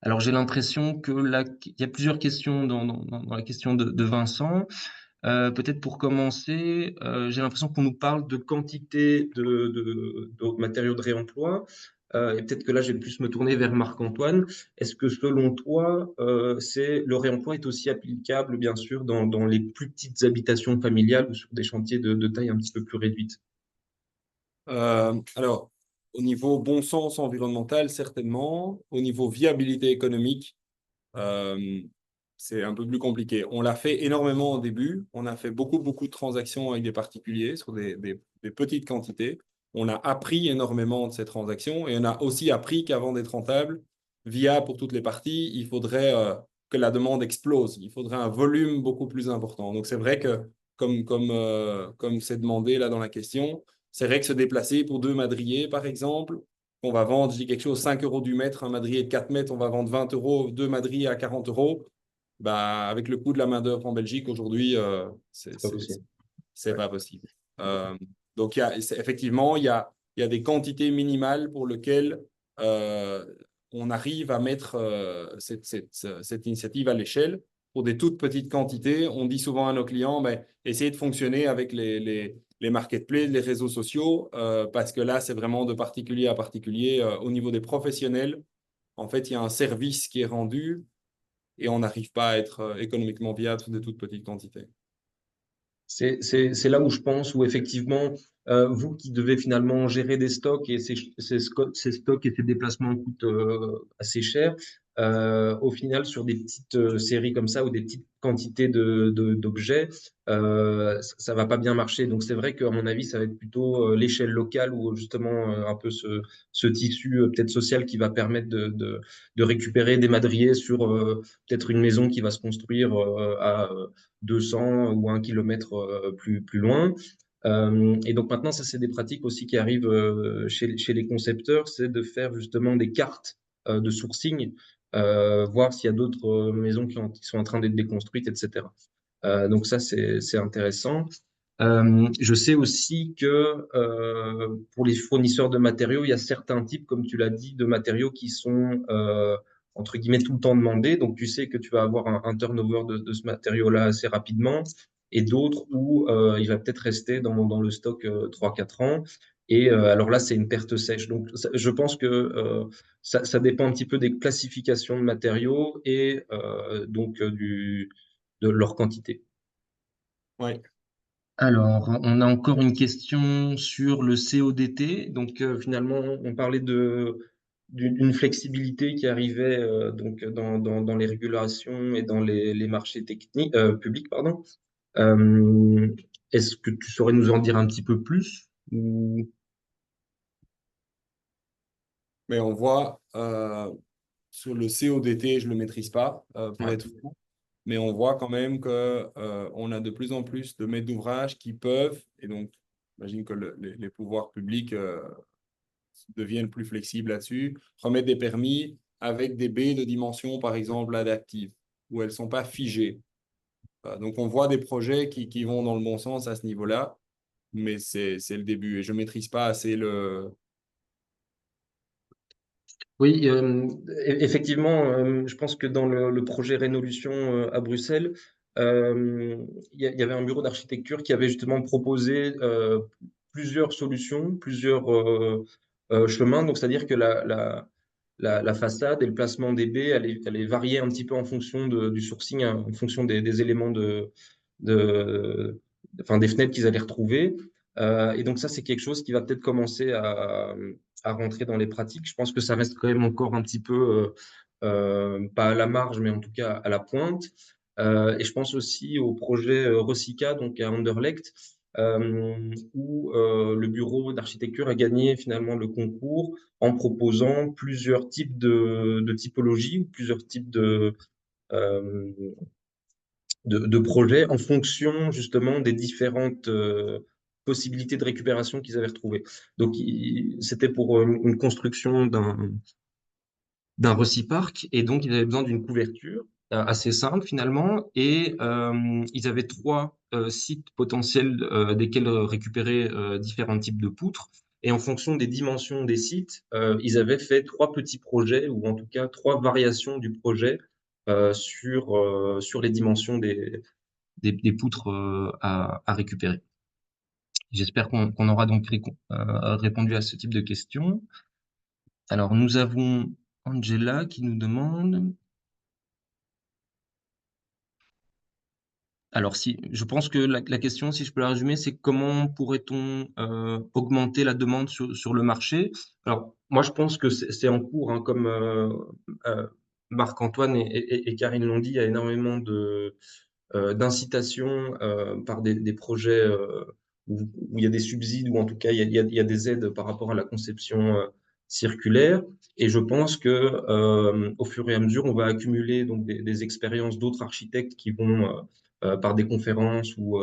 Alors, j'ai l'impression que il y a plusieurs questions dans la question de Vincent. Peut-être pour commencer, j'ai l'impression qu'on nous parle de quantité de matériaux de réemploi. Et peut-être que là, je vais plus me tourner vers Marc-Antoine. Est-ce que selon toi, le réemploi est aussi applicable, bien sûr, dans les plus petites habitations familiales ou sur des chantiers de taille un petit peu plus réduite? Alors, Au niveau bon sens environnemental, certainement. Au niveau viabilité économique, euh, c'est un peu plus compliqué. On l'a fait énormément au début. On a fait beaucoup, beaucoup de transactions avec des particuliers sur des petites quantités. On a appris énormément de ces transactions et on a aussi appris qu'avant d'être rentable, viable pour toutes les parties, il faudrait que la demande explose. Il faudrait un volume beaucoup plus important. Donc, c'est vrai que, comme c'est demandé là dans la question, c'est vrai que se déplacer pour 2 madriers, par exemple, on va vendre, je dis quelque chose, 5 euros du mètre, un madrier de 4 mètres, on va vendre 20 euros, 2 madriers à 40 euros. Bah, avec le coût de la main-d'œuvre en Belgique aujourd'hui, C'est pas possible. c'est Ouais. pas possible. Donc, effectivement, il y a des quantités minimales pour lesquelles euh, on arrive à mettre cette initiative à l'échelle. Pour des toutes petites quantités, on dit souvent à nos clients, ben, essayez de fonctionner avec les marketplaces, les réseaux sociaux, parce que là, c'est vraiment de particulier à particulier. Au niveau des professionnels, en fait, il y a un service qui est rendu et on n'arrive pas à être économiquement viable sur de toutes petites quantités. C'est là où je pense, où effectivement, vous qui devez finalement gérer des stocks et ces stocks et ces déplacements coûtent assez cher, au final, sur des petites séries comme ça ou des petites quantités d'objets, ça va pas bien marcher. Donc c'est vrai qu'à mon avis, ça va être plutôt l'échelle locale ou justement un peu ce tissu peut-être social qui va permettre de récupérer des madriers sur peut-être une maison qui va se construire à 200 ou 1 kilomètre plus loin. Et donc maintenant, ça, c'est des pratiques aussi qui arrivent chez les concepteurs, c'est de faire justement des cartes de sourcing, voir s'il y a d'autres maisons qui sont en train d'être déconstruites, etc. Donc ça, c'est intéressant. Je sais aussi que pour les fournisseurs de matériaux, il y a certains types, comme tu l'as dit, de matériaux qui sont entre guillemets tout le temps demandés. Donc tu sais que tu vas avoir un turnover de ce matériau-là assez rapidement, et d'autres où il va peut-être rester dans le stock 3-4 ans. Et alors là, c'est une perte sèche. Donc je pense que ça dépend un petit peu des classifications de matériaux et donc de leur quantité. Ouais. Alors, on a encore une question sur le CODT. Donc, finalement, on parlait d'une flexibilité qui arrivait donc dans les régulations et dans les marchés techniques, publics, pardon. Euh, Est-ce que tu saurais nous en dire un petit peu plus ou... Mais on voit sur le CODT, je ne le maîtrise pas pour Ouais. être fou, mais on voit quand même que on a de plus en plus de maîtres d'ouvrage qui peuvent, et donc j'imagine que les pouvoirs publics deviennent plus flexibles là-dessus, remettre des permis avec des baies de dimension, par exemple, adaptives, où elles ne sont pas figées. Donc on voit des projets qui vont dans le bon sens à ce niveau-là, mais c'est le début, et je ne maîtrise pas assez le... Oui, effectivement, je pense que dans le projet Rénolution à Bruxelles, il y avait un bureau d'architecture qui avait justement proposé plusieurs solutions, plusieurs chemins. Donc, c'est-à-dire que la façade et le placement des baies allait varier un petit peu en fonction du sourcing, hein, en fonction des éléments de, enfin, des fenêtres qu'ils allaient retrouver. Et donc, ça, c'est quelque chose qui va peut-être commencer à rentrer dans les pratiques. Je pense que ça reste quand même encore un petit peu, pas à la marge, mais en tout cas à la pointe. Et je pense aussi au projet Rosica, donc à Anderlecht, où le bureau d'architecture a gagné finalement le concours en proposant plusieurs types de typologies, plusieurs types euh, de projets en fonction justement des différentes possibilités de récupération qu'ils avaient retrouvées. Donc, c'était pour une construction d'un Reciparc et donc ils avaient besoin d'une couverture assez simple finalement et ils avaient 3 sites potentiels desquels récupérer différents types de poutres et en fonction des dimensions des sites, ils avaient fait 3 petits projets ou en tout cas 3 variations du projet sur les dimensions des poutres à récupérer. J'espère qu'on aura donc répondu à ce type de questions. Alors, nous avons Angela qui nous demande, Alors, si, je pense que la question, si je peux la résumer, c'est comment pourrait-on augmenter la demande sur le marché? Alors, moi, je pense que c'est en cours, hein, comme euh, Marc-Antoine et Karine l'ont dit, il y a énormément d'incitation par des projets où il y a des subsides ou en tout cas il y a des aides par rapport à la conception circulaire. Et je pense que au fur et à mesure, on va accumuler donc des expériences d'autres architectes qui vont par des conférences ou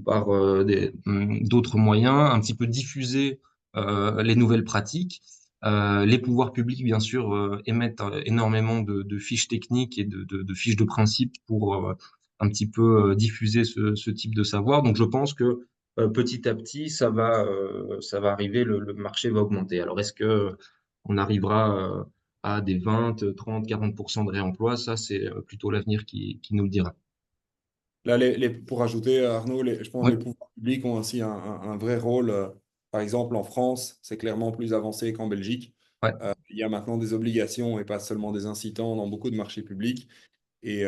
par d'autres moyens un petit peu diffuser les nouvelles pratiques. Les pouvoirs publics, bien sûr, émettent énormément de fiches techniques et de fiches de principe pour un petit peu diffuser ce type de savoir. Donc, je pense que petit à petit, ça va arriver, le marché va augmenter. Alors, est-ce que on arrivera à des 20, 30, 40% de réemploi? Ça, c'est plutôt l'avenir qui nous le dira. Là, pour ajouter, Arnaud, je pense que Oui, les pouvoirs publics ont aussi un vrai rôle. Par exemple, en France, c'est clairement plus avancé qu'en Belgique. ouais, Il y a maintenant des obligations et pas seulement des incitants dans beaucoup de marchés publics. Et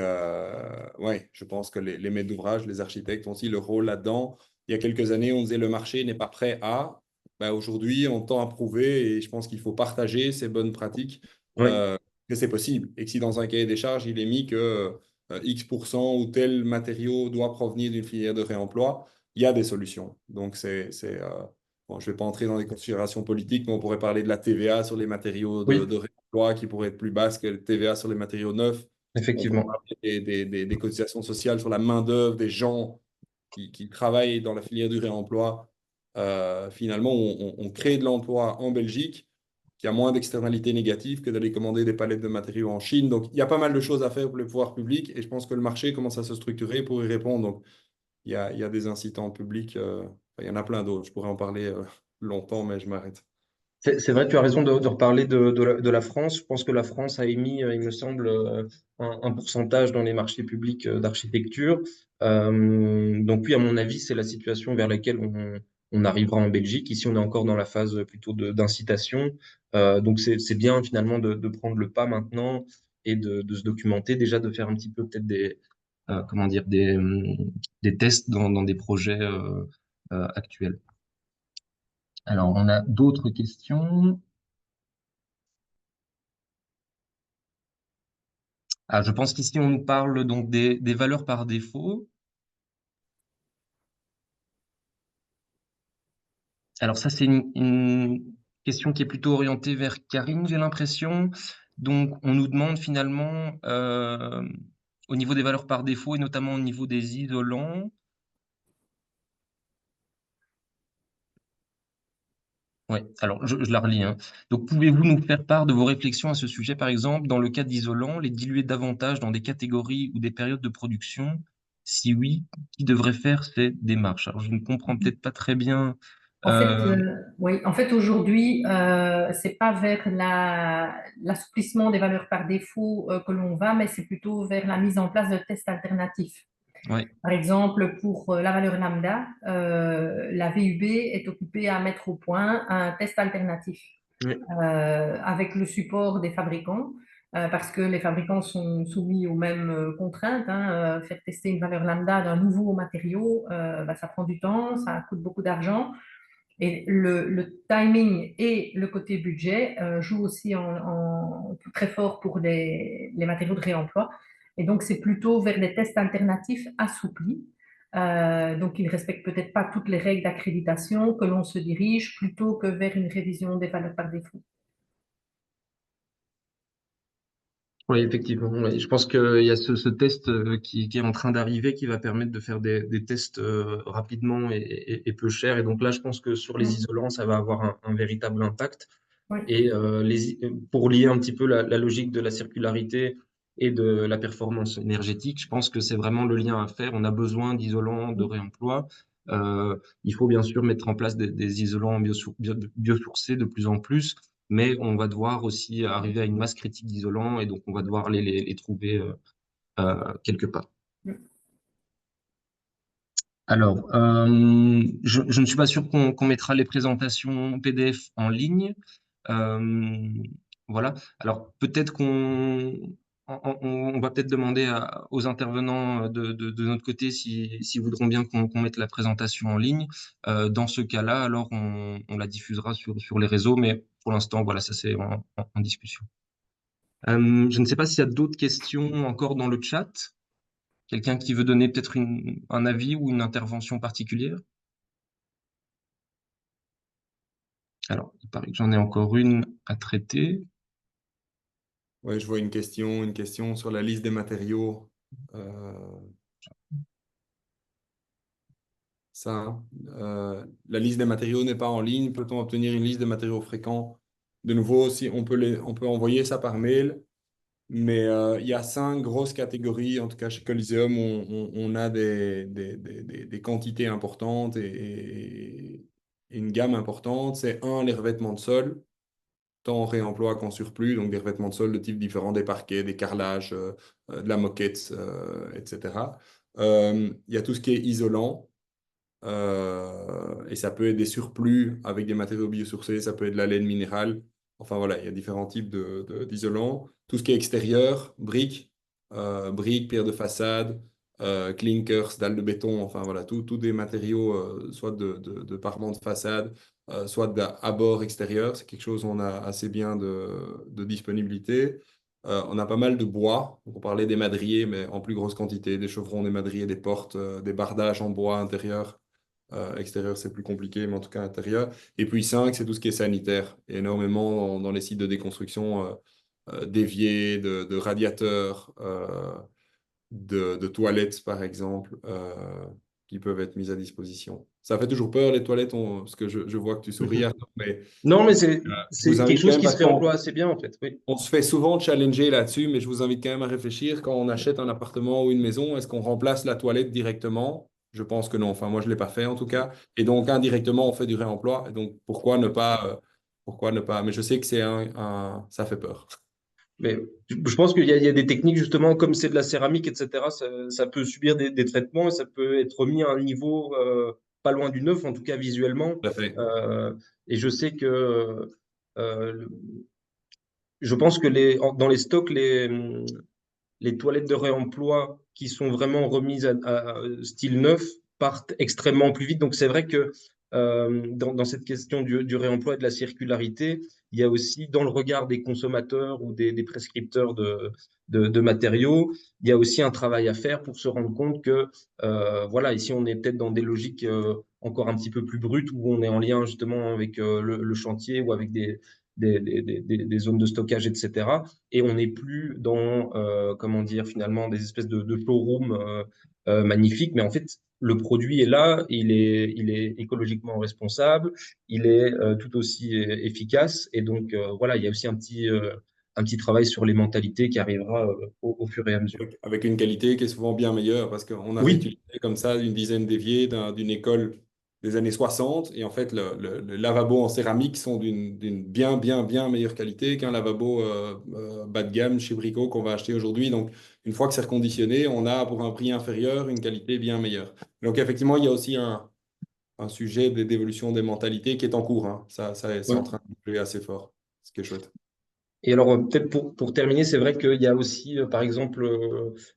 ouais, je pense que les maîtres d'ouvrage, les architectes ont aussi le rôle là-dedans. Il y a quelques années, on disait le marché n'est pas prêt à. Ben, aujourd'hui, on tend à prouver et je pense qu'il faut partager ces bonnes pratiques, oui, euh, que c'est possible. Et que si dans un cahier des charges, il est mis que X% ou tel matériau doit provenir d'une filière de réemploi, il y a des solutions. Donc, bon, je ne vais pas entrer dans des considérations politiques, mais on pourrait parler de la TVA sur les matériaux oui, de réemploi qui pourrait être plus basse que la TVA sur les matériaux neufs. On pourrait effectivement. parler des cotisations sociales sur la main-d'œuvre des gens qui travaillent dans la filière du réemploi. Finalement, on crée de l'emploi en Belgique qui a moins d'externalités négatives que d'aller commander des palettes de matériaux en Chine. Donc, il y a pas mal de choses à faire pour les pouvoirs publics et je pense que le marché commence à se structurer pour y répondre. Donc, il y a des incitants publics. Enfin, il y en a plein d'autres. Je pourrais en parler longtemps, mais je m'arrête. C'est vrai, tu as raison de reparler de la France. Je pense que la France a émis, il me semble, un pourcentage dans les marchés publics d'architecture. Donc oui, à mon avis, c'est la situation vers laquelle on arrivera en Belgique. Ici, on est encore dans la phase plutôt d'incitation. Donc c'est bien finalement de prendre le pas maintenant et de se documenter, déjà de faire un petit peu peut-être comment dire, des tests dans des projets actuels. Alors, on a d'autres questions. Ah, je pense qu'ici, on nous parle donc des valeurs par défaut. Alors ça, c'est une question qui est plutôt orientée vers Karine, j'ai l'impression. Donc, on nous demande finalement, au niveau des valeurs par défaut et notamment au niveau des isolants. Oui, alors je la relis, hein. Donc, pouvez-vous nous faire part de vos réflexions à ce sujet, par exemple, dans le cas d'isolants, les diluer davantage dans des catégories ou des périodes de production? Si oui, qui devrait faire ces démarches? Alors, je ne comprends peut-être pas très bien. En fait, euh, oui, en fait, aujourd'hui, c'est pas vers l'assouplissement des valeurs par défaut que l'on va, mais c'est plutôt vers la mise en place de tests alternatifs. ouais, Par exemple, pour la valeur lambda, la VUB est occupée à mettre au point un test alternatif ouais, avec le support des fabricants, parce que les fabricants sont soumis aux mêmes contraintes, hein. Faire tester une valeur lambda d'un nouveau matériau, bah, ça prend du temps, ça coûte beaucoup d'argent. Et le timing et le côté budget jouent aussi très fort pour les matériaux de réemploi. Et donc, c'est plutôt vers des tests alternatifs assouplis. Donc, ils ne respectent peut-être pas toutes les règles d'accréditation que l'on se dirige plutôt que vers une révision des valeurs par défaut. oui, effectivement. Oui. Je pense qu'il y a ce test qui est en train d'arriver qui va permettre de faire des tests rapidement et peu cher. Et donc là, je pense que sur les Mm. isolants, ça va avoir un véritable impact. Oui. Et pour lier un petit peu la logique de la circularité et de la performance énergétique, je pense que c'est vraiment le lien à faire. On a besoin d'isolants de réemploi. Il faut bien sûr mettre en place des isolants biosourcés de plus en plus, mais on va devoir aussi arriver à une masse critique d'isolants et donc on va devoir les trouver quelque part. Mm. Alors, je ne suis pas sûr qu'on mettra les présentations PDF en ligne. Euh, voilà. Alors peut-être qu'on on va peut-être demander aux intervenants de notre côté s'ils voudront bien qu'on mette la présentation en ligne. Dans ce cas-là, alors on la diffusera sur les réseaux, mais pour l'instant, voilà, ça c'est en discussion. Je ne sais pas s'il y a d'autres questions encore dans le chat. Quelqu'un qui veut donner peut-être un avis ou une intervention particulière? Alors, il paraît que j'en ai encore une à traiter. Oui, je vois une question sur la liste des matériaux. Ça, hein. La liste des matériaux n'est pas en ligne. Peut-on obtenir une liste des matériaux fréquents? De nouveau, si on peut envoyer ça par mail, mais il y a 5 grosses catégories. En tout cas, chez Coliseum, on a des quantités importantes et une gamme importante. C'est un, les revêtements de sol, tant en réemploi qu'en surplus, donc des revêtements de sol de types différents, des parquets, des carrelages, de la moquette, etc. Il y a tout ce qui est isolant. Et ça peut être des surplus avec des matériaux biosourcés, ça peut être de la laine minérale. Enfin voilà, il y a différents types d'isolants. Tout ce qui est extérieur, briques, pierres de façade, clinkers, dalles de béton, enfin voilà, tous des matériaux, soit de parement de façade, soit d'abord extérieur. C'est quelque chose où on a assez bien de disponibilité. On a pas mal de bois. Donc on parlait des madriers, mais en plus grosse quantité, des chevrons, des madriers, des portes, des bardages en bois intérieur. Extérieur, c'est plus compliqué, mais en tout cas intérieur. Et puis 5, c'est tout ce qui est sanitaire. Et énormément dans les sites de déconstruction, d'éviers, de radiateurs, de toilettes, par exemple, qui peuvent être mises à disposition. Ça fait toujours peur, les toilettes, parce que je vois que tu souris, Arnaud, mais Non, mais je vous c'est quelque invite quand chose même, qui parce se réemploie assez bien, en fait. Oui. on se fait souvent challenger là-dessus, mais je vous invite quand même à réfléchir. Quand on achète un appartement ou une maison, est-ce qu'on remplace la toilette directement? Je pense que non. Enfin, moi, je ne l'ai pas fait en tout cas. Et donc, indirectement, on fait du réemploi. Et donc, pourquoi ne pas, pourquoi ne pas? Mais je sais que ça fait peur. Mais je pense qu'il y a des techniques, justement, comme c'est de la céramique, etc., ça peut subir des traitements et ça peut être remis à un niveau pas loin du neuf, en tout cas visuellement. Tout à fait. Et je sais que euh, je pense que dans les stocks, les toilettes de réemploi qui sont vraiment remises à style neuf partent extrêmement plus vite. Donc c'est vrai que dans cette question du réemploi et de la circularité, il y a aussi dans le regard des consommateurs ou des prescripteurs de matériaux, il y a aussi un travail à faire pour se rendre compte que voilà, ici on est peut-être dans des logiques encore un petit peu plus brutes où on est en lien justement avec le chantier ou avec des zones de stockage, etc. Et on n'est plus dans, comment dire, finalement, des espèces de showroom magnifiques, mais en fait, le produit est là, il est écologiquement responsable, il est tout aussi efficace, et donc voilà, il y a aussi un petit travail sur les mentalités qui arrivera au fur et à mesure. Avec une qualité qui est souvent bien meilleure parce qu'on a Oui, réutilisé comme ça une dizaine d'éviers d'une école des années 60 et en fait le lavabo en céramique sont d'une bien meilleure qualité qu'un lavabo bas de gamme chez Brico qu'on va acheter aujourd'hui. Donc une fois que c'est reconditionné, on a pour un prix inférieur une qualité bien meilleure. Donc effectivement, il y a aussi un sujet d'évolution des mentalités qui est en cours, hein. C'est en oui. train de bouger assez fort, ce qui est chouette. Et alors, peut-être pour terminer, c'est vrai qu'il y a aussi, par exemple,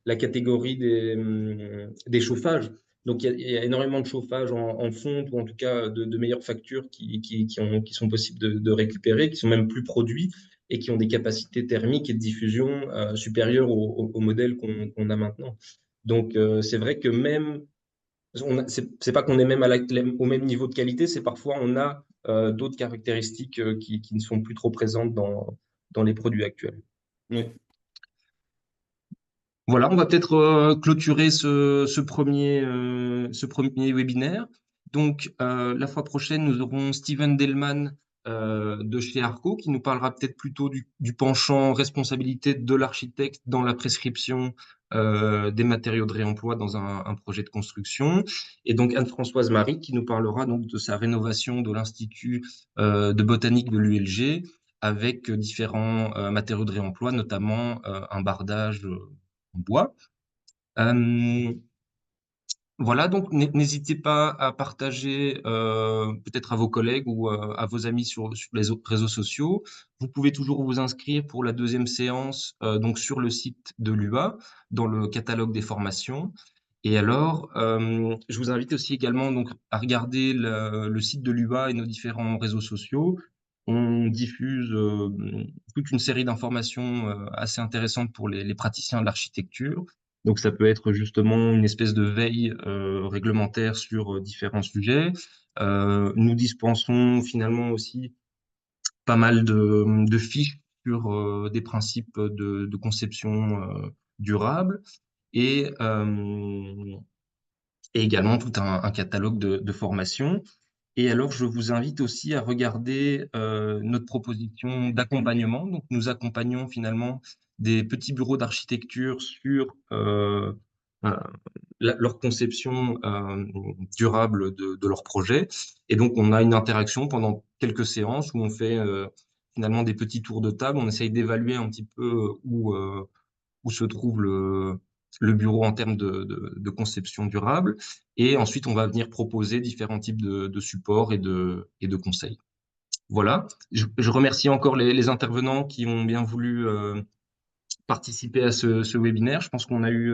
la catégorie des chauffages. Donc, il y a énormément de chauffages en fonte ou en tout cas de meilleures factures qui sont possibles de récupérer, qui sont même plus produits et qui ont des capacités thermiques et de diffusion supérieures au modèle qu'on a maintenant. Donc, c'est vrai que même, c'est pas qu'on est même au même niveau de qualité, c'est parfois on a d'autres caractéristiques qui ne sont plus trop présentes dans les produits actuels. Oui. Voilà, on va peut-être clôturer ce premier webinaire. Donc, la fois prochaine, nous aurons Steven Delman de chez Arco qui nous parlera peut-être plutôt du penchant responsabilité de l'architecte dans la prescription des matériaux de réemploi dans un projet de construction. Et donc, Anne-Françoise Marie qui nous parlera donc de sa rénovation de l'Institut de botanique de l'ULG avec différents matériaux de réemploi, notamment un bardage en bois. Voilà, donc n'hésitez pas à partager peut-être à vos collègues ou à vos amis sur les autres réseaux sociaux. Vous pouvez toujours vous inscrire pour la deuxième séance donc sur le site de l'UA, dans le catalogue des formations. Et alors, je vous invite aussi également donc à regarder le site de l'UA et nos différents réseaux sociaux. On diffuse toute une série d'informations assez intéressantes pour les praticiens de l'architecture. Donc, ça peut être justement une espèce de veille réglementaire sur différents sujets. Nous dispensons finalement aussi pas mal de fiches sur des principes de conception durable et, euh, et également tout un catalogue de formations. Et alors, je vous invite aussi à regarder notre proposition d'accompagnement. Donc, nous accompagnons finalement des petits bureaux d'architecture sur euh, leur conception durable de leur projet. Et donc, on a une interaction pendant quelques séances où on fait finalement des petits tours de table. On essaye d'évaluer un petit peu où se trouve le bureau en termes de conception durable. Et ensuite, on va venir proposer différents types de supports et de conseils. Voilà. Je remercie encore les intervenants qui ont bien voulu participer à ce webinaire. Je pense qu'on a eu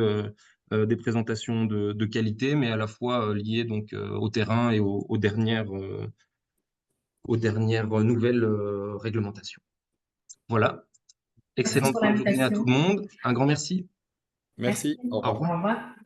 des présentations de qualité, mais à la fois liées donc au terrain et aux dernières nouvelles réglementations. Voilà. Merci Excellente pour fin de journée à tout l'invitation. le monde. Un grand merci. Merci. Merci. Au Au revoir. revoir. Au revoir.